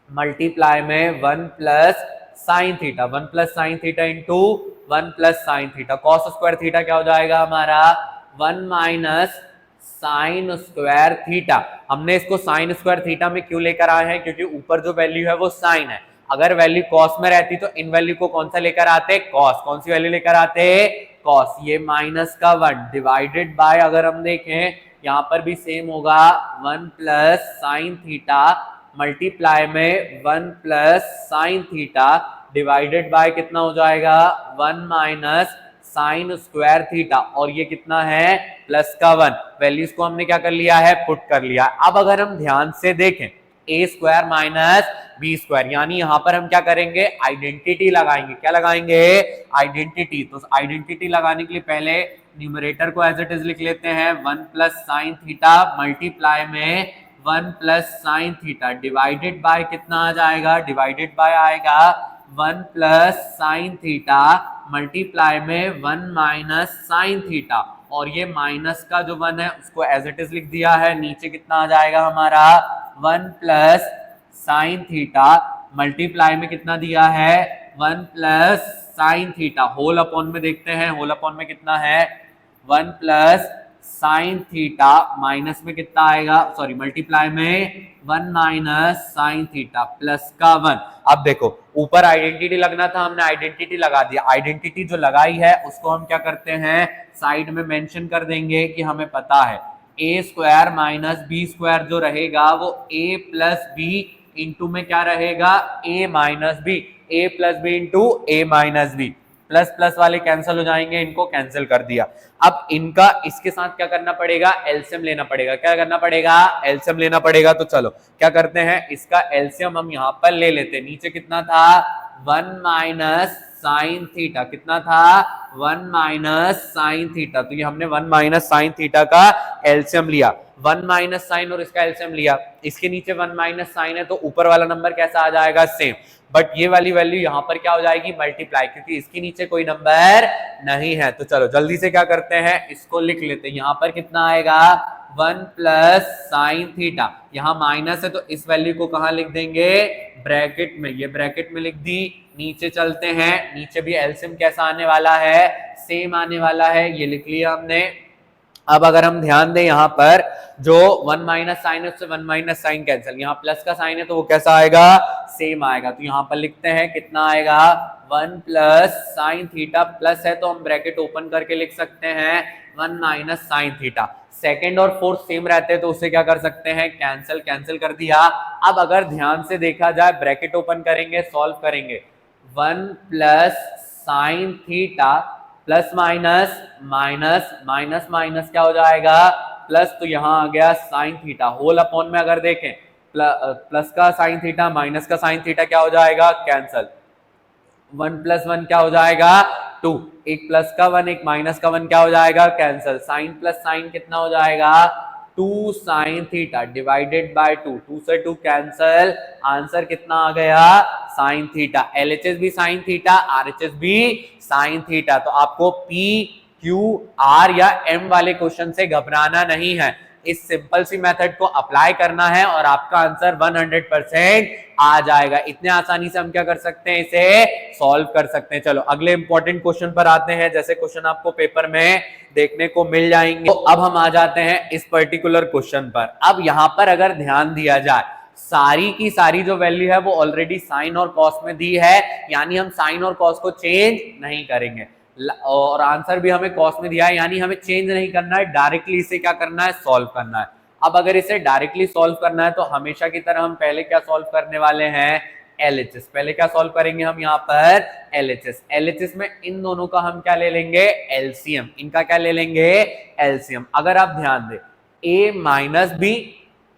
मल्टीप्लाई में 1 plus sine theta, 1 plus sine theta into 1 plus sine theta, cos square theta क्या हो जाएगा हमारा 1 माइनस साइन स्क्वायर थीटा। हमने इसको साइन स्क्वायर थीटा में क्यों लेकर आए हैं, क्योंकि ऊपर जो वैल्यू है वो साइन है, अगर वैल्यू कॉस में रहती तो इन वैल्यू को कौन सा लेकर आते कॉस, कौन सी वैल्यू लेकर आते कॉस। ये माइनस का 1 डिवाइडेड बाय, अगर हम देखें यहां पर भी सेम होगा 1 प्लस साइन थीटा मल्टीप्लाई में 1 plus sine theta divided by कितना हो जाएगा 1 माइनस साइन स्क्वायर थीटा, और ये कितना है प्लस का 1। वैल्यूज को हमने क्या कर लिया है पुट कर लिया। अब अगर हम ध्यान से देखें a square minus B square, यानी यहां पर हम क्या करेंगे आइडेंटिटी लगाएंगे। क्या लगाएंगे आइडेंटिटी। तो आइडेंटिटी लगाने के लिए पहले न्यूमरेटर को एज इट इज लिख लेते हैं 1 प्लस साइन थीटा मल्टीप्लाई में 1 plus sine theta divided by कितना आ जाएगा, डिवाइडेड बाय आएगा 1 प्लस साइन थीटा मल्टीप्लाई में 1 माइनस साइन थीटा, और ये माइनस का जो 1 है उसको एज इट इज लिख दिया है। नीचे कितना आ जाएगा हमारा 1 प्लस साइन थीटा मल्टीप्लाई में कितना दिया है 1 plus sine theta, whole upon में देखते हैं, होल अपॉन में कितना है 1 प्लस साइन थीटा माइनस में कितना आएगा, सॉरी मल्टीप्लाई में 1 माइनस साइन थीटा प्लस का 1। अब देखो ऊपर आइडेंटिटी लगना था, हमने आइडेंटिटी लगा दिया। आइडेंटिटी जो लगाई है उसको हम क्या करते हैं साइड में मेंशन कर देंगे कि हमें पता है a square minus B square जो रहेगा वो a प्लस बी इंटू में क्या रहेगा a minus B, a plus B into a minus B, plus plus वाले कैंसिल हो जाएंगे, इनको कैंसिल कर दिया। अब इनका इसके साथ क्या करना पड़ेगा एलसीएम लेना पड़ेगा। क्या करना पड़ेगा एलसीएम लेना पड़ेगा। तो चलो क्या करते हैं इसका एलसीएम हम यहां पर ले लेते हैं। नीचे कितना था 1 माइनस साइन थीटा, कितना था 1 माइनस साइन थीटा, तो ये हमने 1 माइनस साइन थीटा का एलसीएम लिया, 1 माइनस साइन और इसका एलसीएम लिया। इसके नीचे 1 माइनस साइन है तो ऊपर वाला नंबर कैसा आ जाएगा सेम, बट ये वाली वैल्यू यहां पर क्या हो जाएगी मल्टीप्लाई, क्योंकि इसके नीचे कोई नंबर नहीं है। तो चलो जल्दी से क्या करते हैं, इसको लिख लेते हैं। यहाँ पर कितना आएगा 1 प्लस साइन थीटा, यहाँ माइनस है तो इस वैल्यू को कहाँ लिख देंगे, ब्रैकेट में। ये ब्रैकेट में लिख दी। नीचे चलते हैं, नीचे भी एलसीएम कैसा आने वाला है, सेम आने वाला है, ये लिख लिया हमने। अब अगर हम ध्यान दें यहाँ पर जो 1 माइनस साइन है उससे 1 माइनस साइन कैंसिल, यहाँ प्लस का साइन है तो वो कैसा आएगा, सेम आएगा। तो यहाँ पर लिखते हैं कितना आएगा 1 प्लस साइन थीटा, प्लस है तो हम ब्रैकेट ओपन करके लिख सकते हैं 1 माइनस साइन थीटा। सेकेंड और फोर्थ सेम रहते हैं तो उसे क्या कर सकते हैं, कैंसिल, कैंसिल कर दिया। अब अगर ध्यान से देखा जाए, ब्रैकेट ओपन करेंगे, सॉल्व करेंगे, 1 plus sine theta plus minus minus minus minus क्या हो जाएगा, प्लस। तो यहां आ गया साइन थीटा, होल अपॉन में अगर देखें प्लस का साइन थीटा माइनस का साइन थीटा क्या हो जाएगा, कैंसल। 1 प्लस 1 क्या हो जाएगा 2, एक प्लस का 1 एक माइनस का 1 क्या हो जाएगा, कैंसल। साइन प्लस साइन कितना हो जाएगा 2 साइन थीटा डिवाइडेड बाय 2, 2 से 2 कैंसल, आंसर कितना आ गया साइन थीटा। एलएचएस भी साइन थीटा, आरएचएस भी साइन थीटा। तो आपको पी क्यू आर या एम वाले क्वेश्चन से घबराना नहीं है, इस सिंपल सी मेथड को अप्लाई करना है और आपका आंसर 100% आ जाएगा। इतने आसानी से हम क्या कर सकते हैं, इसे सॉल्व कर सकते हैं। चलो अगले इंपॉर्टेंट क्वेश्चन पर आते हैं, जैसे क्वेश्चन आपको पेपर में देखने को मिल जाएंगे। तो अब हम आ जाते हैं इस पर्टिकुलर क्वेश्चन पर। अब यहां पर अगर ध्यान दिया जाए, सारी की सारी जो वैल्यू है वो ऑलरेडी साइन और कॉस में दी है, यानी हम साइन और कॉस को चेंज नहीं करेंगे, और आंसर भी हमें कॉस में दिया है, यानी हमें चेंज नहीं करना है, डायरेक्टली इसे क्या करना है, सॉल्व करना है। अब अगर इसे डायरेक्टली सॉल्व करना है तो हमेशा की तरह हम पहले क्या सॉल्व करने वाले हैं, एलएचएस। पहले क्या सॉल्व करेंगे हम यहाँ पर, एलएचएस। एलएचएस में इन दोनों का हम क्या ले लेंगे, एलसीएम। इनका क्या ले लेंगे, एलसीएम। अगर आप ध्यान दें, ए minus B,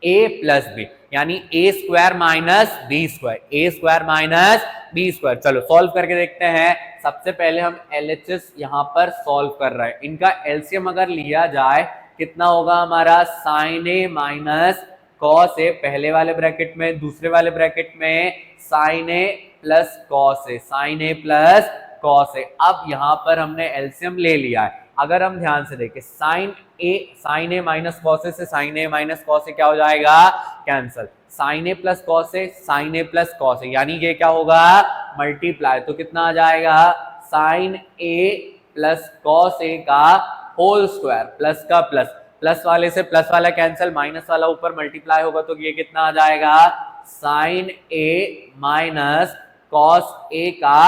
A plus B, यानी ए square minus B square, A square minus B square. चलो सॉल्व करके देखते हैं। सबसे पहले हम एलएचएस यहाँ पर सॉल्व कर रहे हैं। इनका एलसीएम अगर लिया जाए कितना होगा हमारा, साइन ए माइनस कॉस ए, पहले वाले ब्रैकेट में, दूसरे वाले ब्रैकेट में sign A plus cos A, sign A plus cos A. अब यहाँ पर हमने एलसीएम ले लिया है। अगर हम ध्यान से देखें, साइन ए माइनस कॉस ए से साइन ए माइनस कॉस ए क्या हो जाएगा, कैंसल। साइन ए प्लस कॉस ए, साइन ए प्लस कॉस ए, यानी ये क्या होगा, मल्टीप्लाई। तो कितना आ जाएगा, साइन ए प्लस कॉस ए का होल स्क्वायर, प्लस का प्लस, प्लस वाले से प्लस वाला कैंसल, माइनस वाला ऊपर मल्टीप्लाई होगा तो ये कितना आ जाएगा, साइन ए माइनस कॉस ए का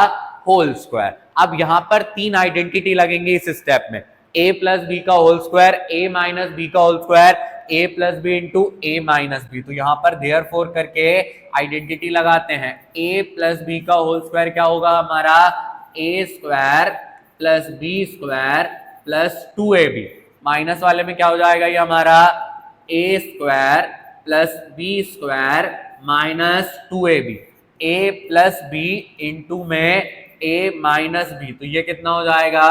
होल स्क्वायर। अब यहां पर 3 आइडेंटिटी लगेंगे इस स्टेप में, a प्लस बी का whole square, a minus B का whole square, a plus B into A minus B. तो यहां पर देयरफॉर करके आइडेंटिटी लगाते हैं, a प्लस बी का होल स्क्वायर क्या होगा हमारा, a square plus B square plus 2ab। Minus वाले में क्या हो जाएगा ये हमारा, a square plus B square minus 2ab, a plus B into में a माइनस बी। तो ये कितना हो जाएगा,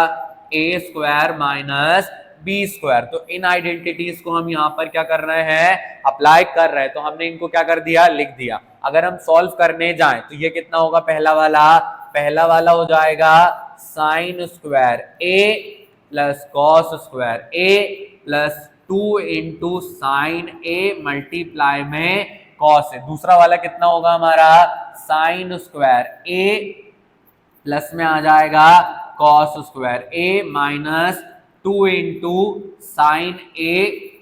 a square minus B square. तो इन आइडेंटिटीज को हम यहाँ पर क्या कर रहे हैं, अप्लाई कर रहे हैं। तो हमने इनको क्या कर दिया, लिख दिया। अगर हम सॉल्व करने जाएं तो ये कितना होगा, पहला वाला हो जाएगा sine square a plus cos square a plus 2 into sign a multiply में कॉस ए। दूसरा वाला कितना होगा हमारा, साइन स्क्वायर a प्लस में आ जाएगा cos square a minus 2 into sign a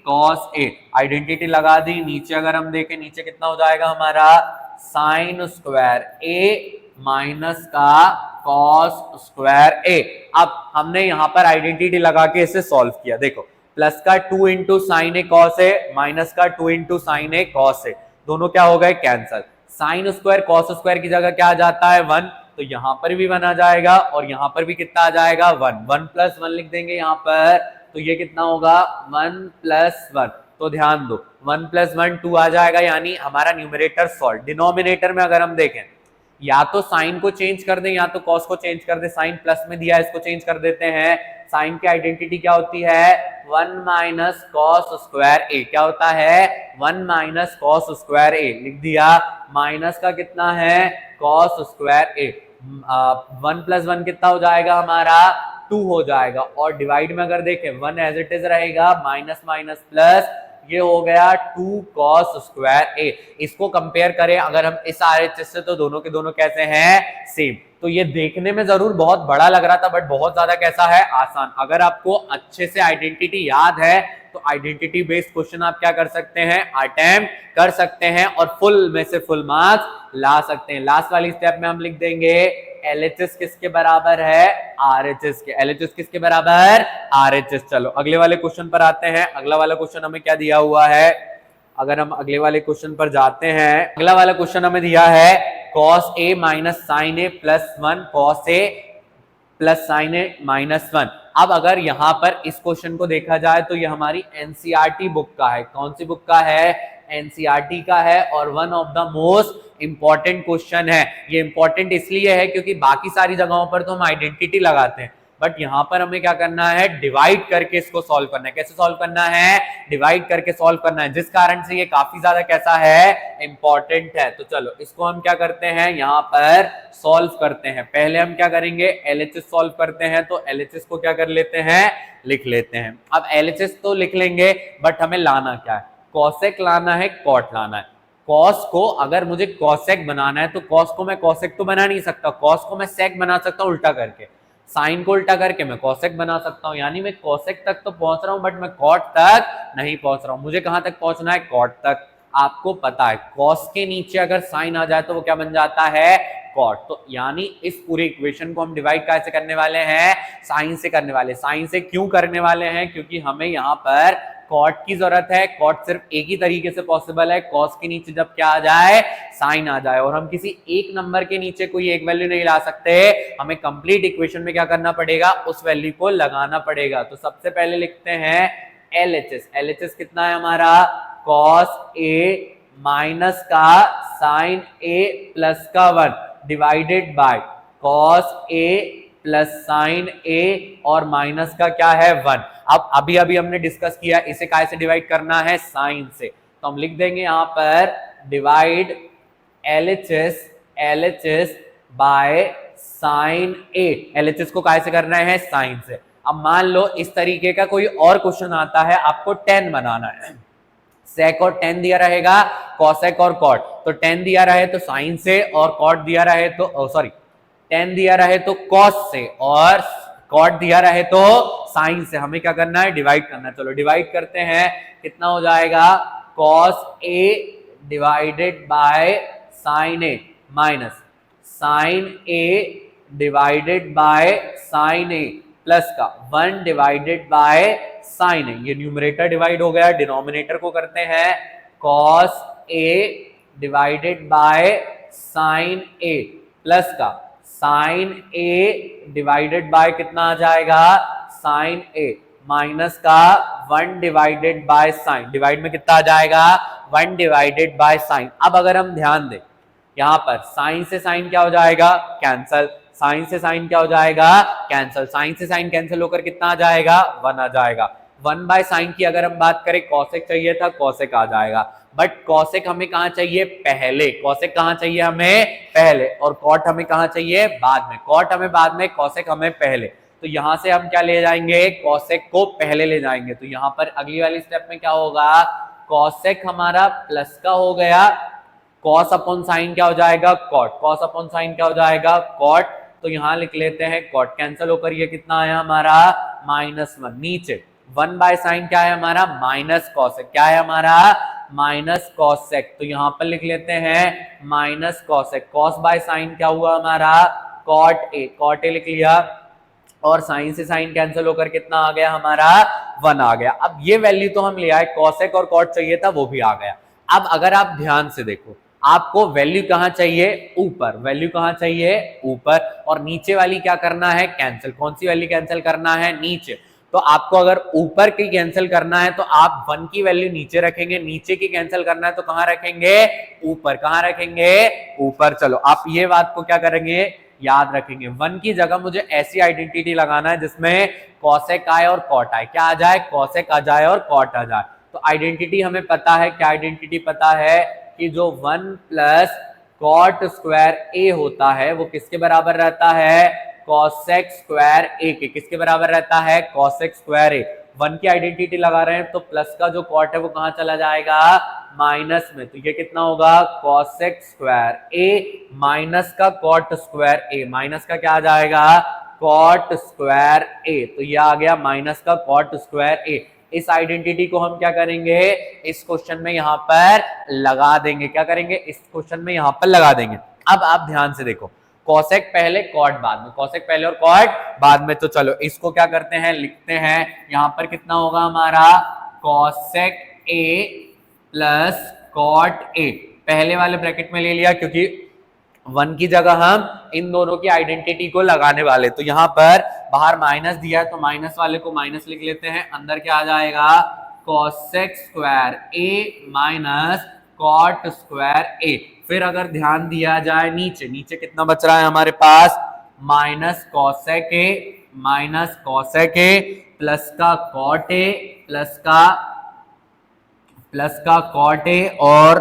cos a। Identity लगा दी। नीचे अगर हम देखें, नीचे कितना हो जाएगा हमारा, साइन स्क्वायर a माइनस का कॉस स्क्वायर a। अब हमने यहां पर आइडेंटिटी लगा के इसे सॉल्व किया। देखो, प्लस का 2 into sign A cos A, minus का 2 into sign A cos A, दोनों क्या हो गए, cancel. Sine square cos square की जगह क्या आ जाता है, 1। तो यहां पर भी 1 आ जाएगा और यहां पर भी कितना आ जाएगा, 1। 1 प्लस 1 लिख देंगे यहां पर, तो ये कितना होगा, 1 प्लस 1। तो ध्यान दो, 1 प्लस 1 2 आ जाएगा, यानी हमारा न्यूमरेटर सॉल्व। डिनोमिनेटर में अगर हम देखें, या तो साइन को चेंज कर दें या तो कॉस को चेंज कर दें। साइन प्लस में दिया है, इसको चेंज कर देते हैं। साइन की आइडेंटिटी क्या होती है, 1 माइनस कॉस स्क्वायर ए। क्या होता है, 1 माइनस कॉस स्क्वायर ए लिख दिया। माइनस का कितना है, कॉस स्क्वायर ए। 1 प्लस 1 कितना हो जाएगा हमारा, 2 हो जाएगा, और डिवाइड में अगर देखें 1 एज इट इज रहेगा, माइनस माइनस प्लस, ये हो गया 2 cos स्क्वायर ए। इसको कंपेयर करें अगर हम इस RHS से, तो दोनों के दोनों कैसे हैं, सेम। तो ये देखने में जरूर बहुत बड़ा लग रहा था, बट बहुत ज्यादा कैसा है, आसान। अगर आपको अच्छे से आइडेंटिटी याद है तो आइडेंटिटी बेस्ड क्वेश्चन आप क्या कर सकते हैं, अटेम्प्ट कर सकते हैं और फुल में से फुल मार्क्स ला सकते हैं। लास्ट वाली स्टेप में हम लिख देंगे LHS किसके बराबर है, RHS के। LHS किसके बराबर, RHS। चलो अगले वाले क्वेश्चन पर आते हैं। अगला वाला क्वेश्चन हमें क्या दिया हुआ है, अगर हम अगले वाले क्वेश्चन पर जाते हैं, अगला वाला क्वेश्चन हमें दिया है cos A minus sine A plus 1 cos A plus sine A minus 1। अब अगर यहां पर इस क्वेश्चन को देखा जाए तो ये हमारी NCERT बुक का है। कौन सी बुक का है, NCERT का है, और one of the most important question है। ये इंपॉर्टेंट इसलिए है क्योंकि बाकी सारी जगहों पर तो हम आइडेंटिटी लगाते हैं, बट यहां पर हमें क्या करना है, डिवाइड करके इसको सॉल्व करना है। कैसे सॉल्व करना है, डिवाइड करके सॉल्व करना है, जिस कारण से ये काफी ज्यादा कैसा है, इंपॉर्टेंट है। तो चलो इसको हम क्या करते हैं, यहां पर सॉल्व करते हैं। पहले हम क्या करेंगे, LHS सॉल्व करते हैं। तो LHS को क्या कर लेते हैं, लिख लेते हैं। अब LHS तो लिख लेंगे, बट हमें लाना क्या है, कॉसेक लाना है, कॉट लाना है। कॉस को अगर मुझे कॉसेक बनाना है तो कॉस को मैं कॉसेक तो बना नहीं सकता, कॉस को मैं सेक बना सकता हूं उल्टा करके, साइन को उल्टा करके मैं कॉसेक बना सकता हूं। यानी मैं कॉसेक तक तो पहुंच रहा हूं, बट मैं कॉट तक नहीं पहुंच रहा हूं। मुझे कहां तक पहुंचना है, कॉट तक। आपको पता है कॉस के नीचे अगर साइन आ जाए तो वो क्या बन जाता है, कॉट। तो यानी इस पूरे इक्वेशन को हम डिवाइड कैसे करने वाले हैं, साइन से करने वाले। साइन से क्यों करने वाले हैं, क्योंकि हमें यहाँ पर कॉट की जरूरत है। कॉट सिर्फ एक ही तरीके से पॉसिबल है, कॉस के नीचे जब क्या आ जाए, साइन आ जाए। और हम किसी एक नंबर के नीचे कोई एक वैल्यू नहीं ला सकते, हमें कंप्लीट इक्वेशन में क्या करना पड़ेगा, उस वैल्यू को लगाना पड़ेगा। तो सबसे पहले लिखते हैं LHS। LHS कितना है हमारा, cos A माइनस का साइन A प्लस का 1 divided bye cos A plus sine A और माइनस का क्या है, 1। अब अभी हमने डिस्कस किया, इसे काय से डिवाइड करना है, साइन से। तो हम लिख देंगे यहां पर divide LHS bye sine A। LHS को काय से करना है, साइन से। अब मान लो इस तरीके का कोई और क्वेश्चन आता है, आपको tan बनाना है। सेक और tan दिया रहेगा, कॉसेक और कॉट। तो tan दिया रहे तो साइन से, और कॉट दिया रहे तो tan दिया रहे तो कॉस से, और कॉट दिया रहे तो साइन से। हमें क्या करना है, डिवाइड करना है। चलो डिवाइड करते हैं, कितना हो जाएगा, cos A divided by sine A minus sine A divided by sine A plus का 1 डिवाइडेड बाय साइन A। ये न्यूमरेटर डिवाइड हो गया, डिनोमिनेटर को करते हैं cos A divided by sine A plus का साइन A डिवाइडेड बाय कितना आ जाएगा, साइन A माइनस का 1 डिवाइडेड बाय साइन। डिवाइड में कितना आ जाएगा, 1 डिवाइडेड बाय साइन। अब अगर हम ध्यान दें, यहां पर साइन से साइन क्या हो जाएगा, कैंसल। साइन से साइन क्या हो जाएगा, कैंसल। साइन से साइन कैंसिल होकर कितना आ जाएगा, 1 आ जाएगा। 1 बाय साइन की अगर हम बात करें, कॉसेक चाहिए था, कॉसेक आ जाएगा। बट कॉसेक हमें कहां चाहिए, पहले। कॉसेक कहां चाहिए हमें, पहले। और कॉट हमें कहां चाहिए, बाद में। कॉट हमें बाद में, कॉसेक हमें पहले। तो यहां से हम क्या ले जाएंगे, कॉसेक को पहले ले जाएंगे। तो यहां पर अगली वाली स्टेप में क्या होगा, कॉसेक हमारा प्लस का हो गया, कॉस अपॉन साइन क्या हो जाएगा, कॉट। कॉस अपॉन साइन क्या हो जाएगा, कॉट। तो यहां लिख लेते हैं कॉट, कैंसिल होकर ये कितना आया हमारा, -1। नीचे 1 बाय साइन क्या है हमारा, माइनस कॉसेक। क्या है हमारा, माइनस कॉसेक। तो यहां पर लिख लेते हैं minus cosec. Cos by sign क्या हुआ हमारा, कॉट ए। कॉट ए लिख लिया, और साइन से साइन कैंसिल होकर कितना आ गया हमारा, 1 आ गया। अब ये वैल्यू तो हम ले आए, कॉसेक और कॉट चाहिए था, वो भी आ गया। अब अगर आप ध्यान से देखो, आपको वैल्यू कहां चाहिए, ऊपर। वैल्यू कहां चाहिए, ऊपर। और नीचे वाली क्या करना है, कैंसिल। कौन सी वैल्यू कैंसिल करना है, नीचे। तो आपको अगर ऊपर की कैंसिल करना है तो आप 1 की वैल्यू नीचे रखेंगे, नीचे की कैंसिल करना है तो कहां रखेंगे, ऊपर। कहां रखेंगे, ऊपर। चलो आप ये बात को क्या करेंगे, याद रखेंगे। 1 की जगह मुझे ऐसी आइडेंटिटी लगाना है जिसमें कॉसेक आए और कॉट आए। क्या आ जाए, कॉसेक आ जाए और कॉट आ जाए। तो आइडेंटिटी हमें पता है, क्या आइडेंटिटी पता है, कि जो 1 प्लस कॉट स्क्वायर ए होता है वो किसके बराबर रहता है, cosec स्क्वायर a के किसके बराबर रहता है, cosec स्क्वायर a। 1 की आइडेंटिटी लगा रहे हैं तो प्लस का जो कॉट है वो कहां चला जाएगा, माइनस में। तो ये कितना होगा, cosec स्क्वायर a माइनस का cot स्क्वायर a, माइनस का क्या आ जाएगा, cot स्क्वायर a। तो ये आ गया माइनस का cot स्क्वायर a। इस आइडेंटिटी को हम क्या करेंगे, इस क्वेश्चन में यहां पर लगा देंगे। क्या करेंगे, इस क्वेश्चन में यहां पर लगा देंगे। अब आप ध्यान से देखो, कॉसेक पहले कॉट बाद में, कॉसेक पहले और कॉट बाद में। तो चलो इसको क्या करते हैं, लिखते हैं। यहां पर कितना होगा हमारा, cosec A plus cot A, पहले वाले ब्रैकेट में ले लिया क्योंकि 1 की जगह हम इन दोनों की आइडेंटिटी को लगाने वाले। तो यहां पर बाहर माइनस दिया है तो माइनस वाले को माइनस लिख लेते हैं, अंदर क्या आ जाएगा, कॉसेक स्क्वायर ए माइनस कॉट स्क्वायर ए। फिर अगर ध्यान दिया जाए नीचे, नीचे कितना बच रहा है हमारे पास, minus cosec A minus cosec A plus का कॉट ए प्लस का कॉट ए और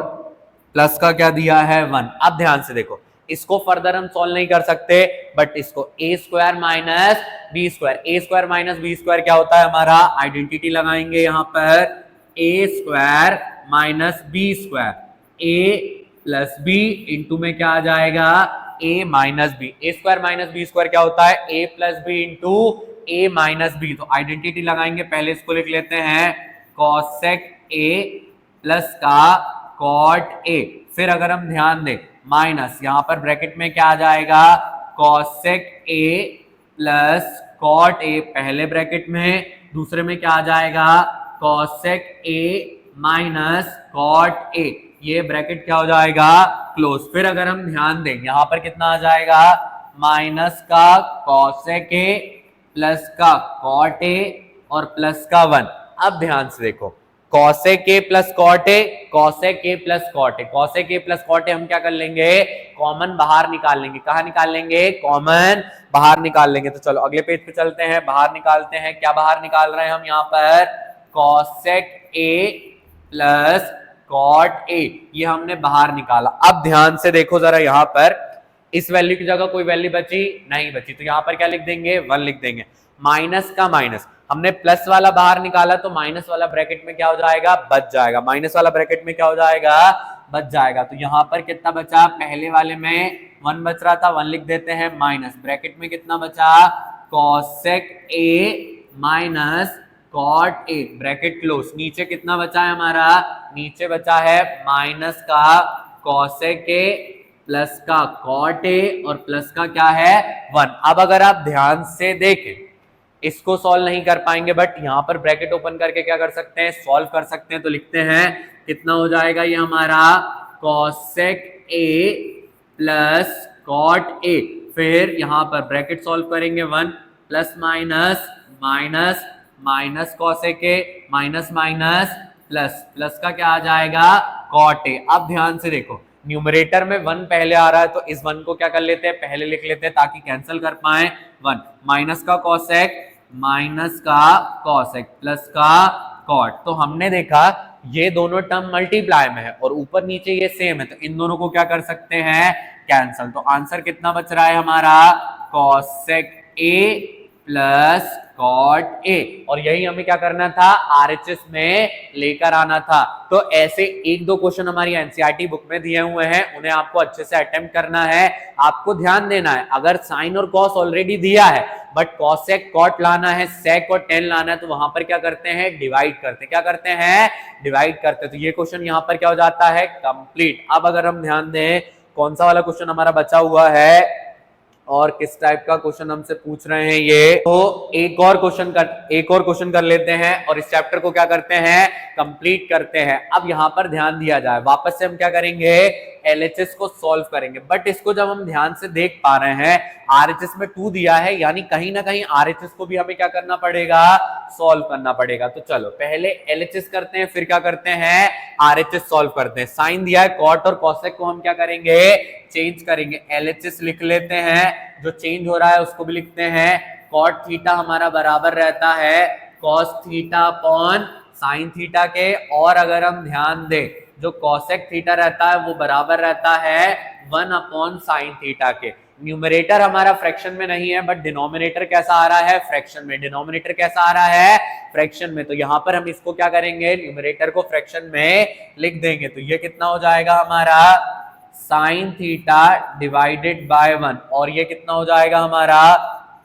प्लस का क्या दिया है, 1। अब ध्यान से देखो, इसको फर्दर हम सॉल्व नहीं कर सकते, बट इसको ए square minus B square, A square minus B square क्या होता है हमारा, आइडेंटिटी लगाएंगे यहां पर, ए स्क्वायर माइनस बी स्क्वायर, ए प्लस बी इंटू में क्या आ जाएगा, ए माइनस बी। ए स्क्वायर माइनस बी स्क्वायर क्या होता है, ए plus B into A minus B. तो आइडेंटिटी लगाएंगे, पहले इसको लिख लेते हैं, कॉसेक ए प्लस का कॉट ए। फिर अगर हम ध्यान दें, माइनस यहां पर ब्रैकेट में क्या आ जाएगा, cosec A plus cot A पहले ब्रैकेट में, दूसरे में क्या आ जाएगा, cosec A minus cot A. ये ब्रैकेट क्या हो जाएगा, क्लोज। फिर अगर हम ध्यान दें, यहां पर कितना आ जाएगा, माइनस का कॉसेक ए प्लस का कॉट ए और प्लस का 1। अब ध्यान से देखो, cosec A plus cot A, cosec A plus cot A, cosec A plus cot A हम क्या कर लेंगे, कॉमन बाहर निकाल लेंगे। कहां निकाल लेंगे, कॉमन बाहर निकाल लेंगे। तो चलो अगले पेज पे चलते हैं, बाहर निकालते हैं। क्या बाहर निकाल रहे हैं हम यहाँ पर, cosec A plus cot A, ये हमने बाहर निकाला। अब ध्यान से देखो जरा, यहां पर इस वैल्यू की जगह कोई वैल्यू बची नहीं बची, तो यहां पर क्या लिख देंगे, 1 लिख देंगे। माइनस का माइनस, हमने प्लस वाला बाहर निकाला तो माइनस वाला ब्रैकेट में क्या हो जाएगा, बच जाएगा। माइनस वाला ब्रैकेट में क्या हो जाएगा, बच जाएगा। तो यहां पर कितना बचा, पहले वाले में 1 बच रहा था, 1 लिख देते हैं, माइनस ब्रैकेट में कितना बचा, cosec A minus cot A, bracket close. नीचे कितना बचा है हमारा, नीचे बचा है माइनस का कॉसेक ए प्लस का कॉट ए और प्लस का क्या है, 1। अब अगर आप ध्यान से देखें, इसको सॉल्व नहीं कर पाएंगे, बट यहां पर ब्रैकेट ओपन करके क्या कर सकते हैं, सॉल्व कर सकते हैं। तो लिखते हैं, कितना हो जाएगा ये हमारा, cosec A plus cot A. फिर यहां पर ब्रैकेट सॉल्व करेंगे, 1 plus minus minus minus cosec A minus minus plus, plus का क्या आ जाएगा, कॉट ए। अब ध्यान से देखो, न्यूमरेटर में 1 पहले आ रहा है तो इस 1 को क्या कर लेते हैं, पहले लिख लेते हैं ताकि कैंसिल कर पाए। 1 माइनस का कॉसेक माइनस का कॉसेक प्लस का कॉट। तो हमने देखा ये दोनों टर्म मल्टीप्लाई में है और ऊपर नीचे ये सेम है, तो इन दोनों को क्या कर सकते हैं, कैंसिल। तो आंसर कितना बच रहा है हमारा, cosec A plus cot A. और यही हमें क्या करना था, आरएचएस में लेकर आना था। तो ऐसे 1-2 क्वेश्चन हमारी एनसीईआरटी बुक में दिए हुए हैं, उन्हें आपको अच्छे से अटेम्प्ट करना है। आपको ध्यान देना है, अगर साइन और कॉस ऑलरेडी दिया है बट कॉसेक कॉट लाना है, सेक और टेन लाना है, तो वहां पर क्या करते हैं, डिवाइड करते हैं। क्या करते हैं, डिवाइड करते हैं। तो ये क्वेश्चन यहाँ पर क्या हो जाता है, कंप्लीट। अब अगर हम ध्यान दें, कौन सा वाला क्वेश्चन हमारा बचा हुआ है और किस टाइप का क्वेश्चन हमसे पूछ रहे हैं ये, तो एक और क्वेश्चन कर लेते हैं और इस चैप्टर को क्या करते हैं, कंप्लीट करते हैं। अब यहां पर ध्यान दिया जाए, वापस से हम क्या करेंगे, एलएचएस को सॉल्व करेंगे। बट इसको जब हम ध्यान से देख पा रहे हैं, आरएचएस में 2 दिया है, यानी कहीं ना कहीं आरएचएस को भी हमें क्या करना पड़ेगा, सॉल्व करना पड़ेगा। तो चलो पहले एलएचएस करते हैं, फिर क्या करते हैं, आरएचएस सॉल्व करते हैं। साइन दिया है, कॉट और कॉसेक को हम क्या करेंगे, चेंज करेंगे। एलएचएस लिख लेते हैं, जो चेंज हो रहा है उसको भी लिखते हैं। कॉट थीटा हमारा बराबर रहता है cos theta upon sine theta के, और अगर हम ध्यान दें, जो कॉसेक थीटा रहता है वो बराबर रहता है 1 अपॉन साइन थीटा के। न्यूमरेटर हमारा फ्रैक्शन में नहीं है, बट डिनोमिनेटर कैसा आ रहा है, फ्रैक्शन में। डिनोमिनेटर कैसा आ रहा है, फ्रैक्शन में। तो यहां पर हम इसको क्या करेंगे, न्यूमरेटर को फ्रैक्शन में लिख देंगे। तो ये कितना हो जाएगा हमारा, साइन थीटा डिवाइडेड बाय 1, और ये कितना हो जाएगा हमारा,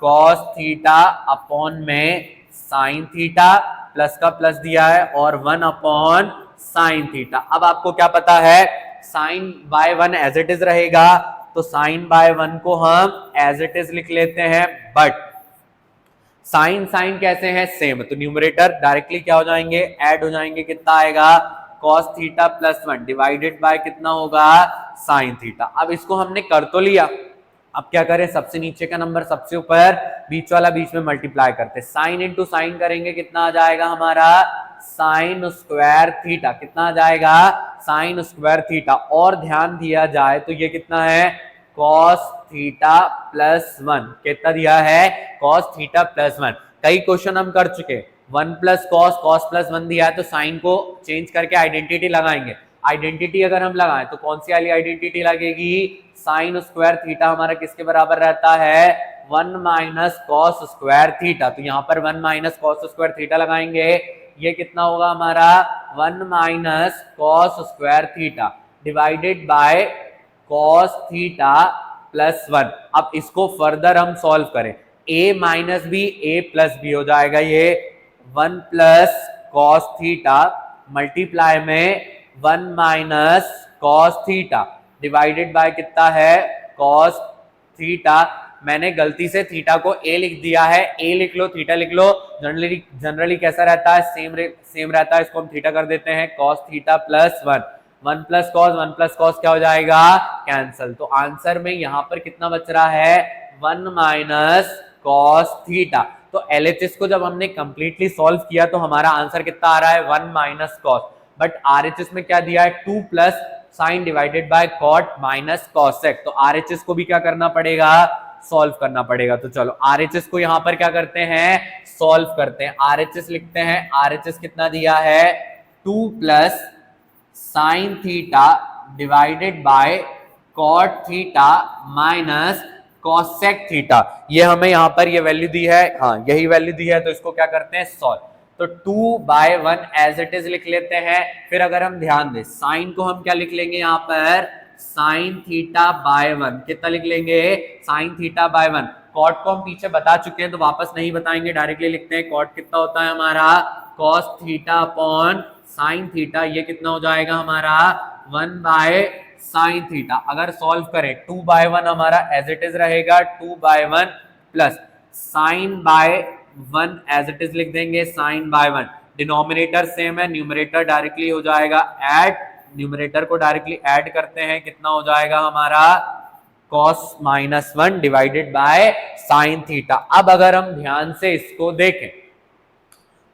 कॉस थीटा अपॉन में साइन थीटा, प्लस का प्लस दिया है, और 1 अपॉन साइन थीटा। अब आपको क्या पता है, sine by 1 as it is रहेगा, तो साइन बाय 1 को हम एज इट इज लिख लेते हैं, बट साइन साइन कैसे हैं, सेम। तो न्यूमरेटर डायरेक्टली क्या हो जाएंगे, ऐड हो जाएंगे। कितना आएगा, cos theta plus 1 divided by कितना होगा, साइन थीटा। अब इसको हमने कर तो लिया, अब क्या करें, सबसे नीचे का नंबर सबसे ऊपर, बीच वाला बीच में मल्टीप्लाई करते, साइन इंटू साइन करेंगे, कितना आ जाएगा हमारा, साइन स्क्वायर थीटा। कितना आ जाएगा, साइन स्क्वायर थीटा। और ध्यान दिया जाए तो ये कितना है, cos थीटा प्लस 1। कितना दिया है, cos थीटा प्लस 1। कई क्वेश्चन हम कर चुके, 1 प्लस कॉस, कॉस प्लस 1 दिया है, तो साइन को चेंज करके आइडेंटिटी लगाएंगे। आइडेंटिटी अगर हम लगाएं तो कौन सी वाली आइडेंटिटी लगेगी, साइन स्क्वायर थीटा हमारा किसके बराबर रहता है, 1 माइनस कॉस स्क्वायर थीटा। तो यहाँ पर 1 माइनस कॉस स्क्वायर थीटा लगाएंगे, ये कितना होगा हमारा, 1 minus cos square theta divided by cos theta plus 1। अब इसको फर्दर हम सॉल्व करें, a minus B A plus B हो जाएगा, ये 1 प्लस कॉस थीटा मल्टीप्लाई में 1 minus cos theta divided by कितना है, कॉस थीटा। मैंने गलती से थीटा को a लिख दिया है, a लिख लो, थीटा लिख लो। जनरली कैसा रहता है, सेम रहता है। इसको हम थीटा कर देते हैं, cos theta plus 1, 1 plus cos, 1 plus cos क्या हो जाएगा, कैंसल। तो आंसर में यहां पर कितना बच रहा है, 1 माइनस कॉस थीटा। तो एलएचएस को जब हमने कंप्लीटली सॉल्व किया तो हमारा आंसर कितना आ रहा है, 1 माइनस कॉस। बट आरएचएस में क्या दिया है, 2 plus sine divided by cot minus cosec. तो आरएचएस को भी क्या करना पड़ेगा, सॉल्व करना पड़ेगा। तो चलो आरएचएस को यहां पर क्या करते हैं, सॉल्व करते हैं। आरएचएस लिखते हैं, आरएचएस कितना दिया है, 2 plus sine theta divided by cot theta minus cosec theta. ये हमें यहां पर ये वैल्यू दी है, हाँ यही वैल्यू दी है, तो इसको क्या करते हैं, सॉल्व। तो 2/1 एज इट इज लिख लेते हैं। फिर अगर हम ध्यान दें, साइन को हम क्या लिख लेंगे यहां पर, साइन थीटा बाय 1। कितना लिख लेंगे, साइन थीटा बाय 1। कॉट को हम पीछे बता चुके हैं तो वापस नहीं बताएंगे, डायरेक्टली लिखते हैं। कॉट कितना होता है हमारा, cos theta upon sine theta. ये कितना हो जाएगा हमारा, 1 बाय साइन थीटा। अगर सॉल्व करें 2/1 हमारा एज इट इज रहेगा, 2/1 plus sine by 1 as it is लिख देंगे, साइन बाय 1। डिनोमिनेटर सेम है, न्यूमरेटर डायरेक्टली हो जाएगा ऐड, न्यूमरेटर को डायरेक्टली ऐड करते हैं, कितना हो जाएगा हमारा, cos minus 1 divided by sine theta. अब अगर हम ध्यान से इसको देखें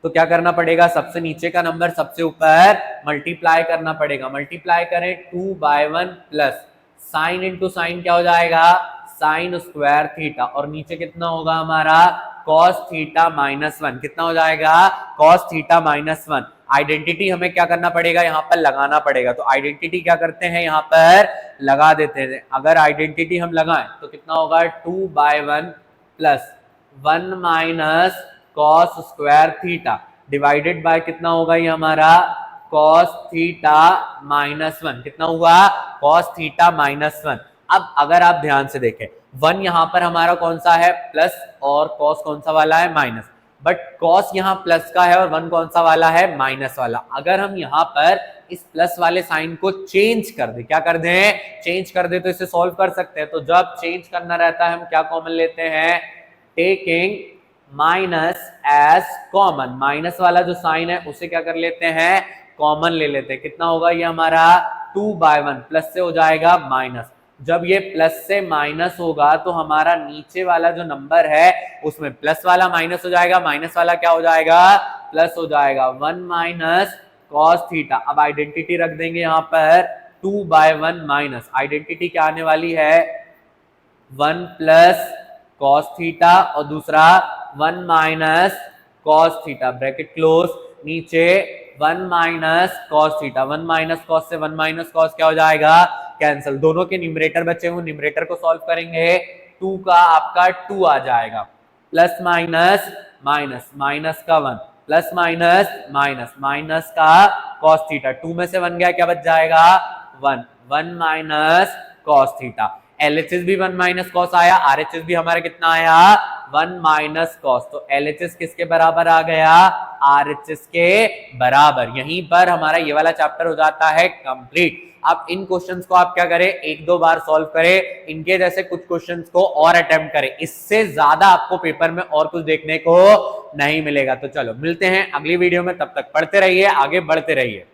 तो क्या करना पड़ेगा, सबसे नीचे का नंबर सबसे ऊपर मल्टीप्लाई करना पड़ेगा। मल्टीप्लाई करें 2/1 प्लस साइन इंटू साइन क्या हो जाएगा, साइन स्क्वायर थीटा, और नीचे कितना होगा हमारा, कॉस थीटा माइनस 1। कितना हो जाएगा, कॉस थीटा माइनस 1। आइडेंटिटी हमें क्या करना पड़ेगा, यहाँ पर लगाना पड़ेगा। तो आइडेंटिटी क्या करते हैं, यहाँ पर लगा देते हैं। अगर आइडेंटिटी हम लगाएं तो कितना होगा, 2/1 plus 1 minus cos square theta divided by कितना होगा ये हमारा, कॉस थीटा माइनस 1। कितना हुआ, कॉस थीटा माइनस 1। अब अगर आप ध्यान से देखें, 1 यहां पर हमारा कौन सा है, प्लस, और कॉस कौन सा वाला है, माइनस। बट कॉस यहां प्लस का है और 1 कौन सा वाला है, माइनस वाला। अगर हम यहां पर इस प्लस वाले साइन को चेंज कर दे, क्या कर दें, चेंज कर दे, तो इसे सॉल्व कर सकते हैं। तो जब चेंज करना रहता है हम क्या कॉमन लेते हैं, taking minus as common. Minus वाला जो साइन है उसे क्या कर लेते हैं, कॉमन ले लेते हैं। कितना होगा ये हमारा, 2/1 प्लस से हो जाएगा माइनस। जब ये प्लस से माइनस होगा तो हमारा नीचे वाला जो नंबर है उसमें प्लस वाला माइनस हो जाएगा, माइनस वाला क्या हो जाएगा, प्लस हो जाएगा। 1 माइनस कॉस थीटा। अब आइडेंटिटी रख देंगे यहाँ पर, 2/1 माइनस आइडेंटिटी क्या आने वाली है, 1 प्लस कॉस थीटा, और दूसरा 1 minus cos theta, bracket close, नीचे 1 minus cos theta. 1 minus cos से 1 माइनस कॉस क्या हो जाएगा, कैंसिल, दोनों के न्यूमरेटर बचे हुए, न्यूमरेटर को सॉल्व करेंगे 2 का आपका 2 आ जाएगा, प्लस माइनस माइनस, माइनस का 1, प्लस माइनस माइनस, माइनस का कॉस थीटा, 2 में से 1 गया, क्या बच जाएगा 1, 1 माइनस कॉस थीटा। LHS भी 1 माइनस कॉस आया, RHS भी हमारा कितना आया 1 माइनस कॉस, तो LHS किसके बराबर आ गया RHS के बराबर। यहीं पर हमारा ये वाला चैप्टर हो जाता है कंप्लीट। अब इन क्वेश्चंस को आप क्या करें, एक दो बार सॉल्व करें, इनके जैसे कुछ क्वेश्चंस को और अटेम्प्ट करें, इससे ज्यादा आपको पेपर में और कुछ देखने को नहीं मिलेगा। तो चलो मिलते हैं अगली वीडियो में, तब तक पढ़ते रहिए, आगे बढ़ते रहिए।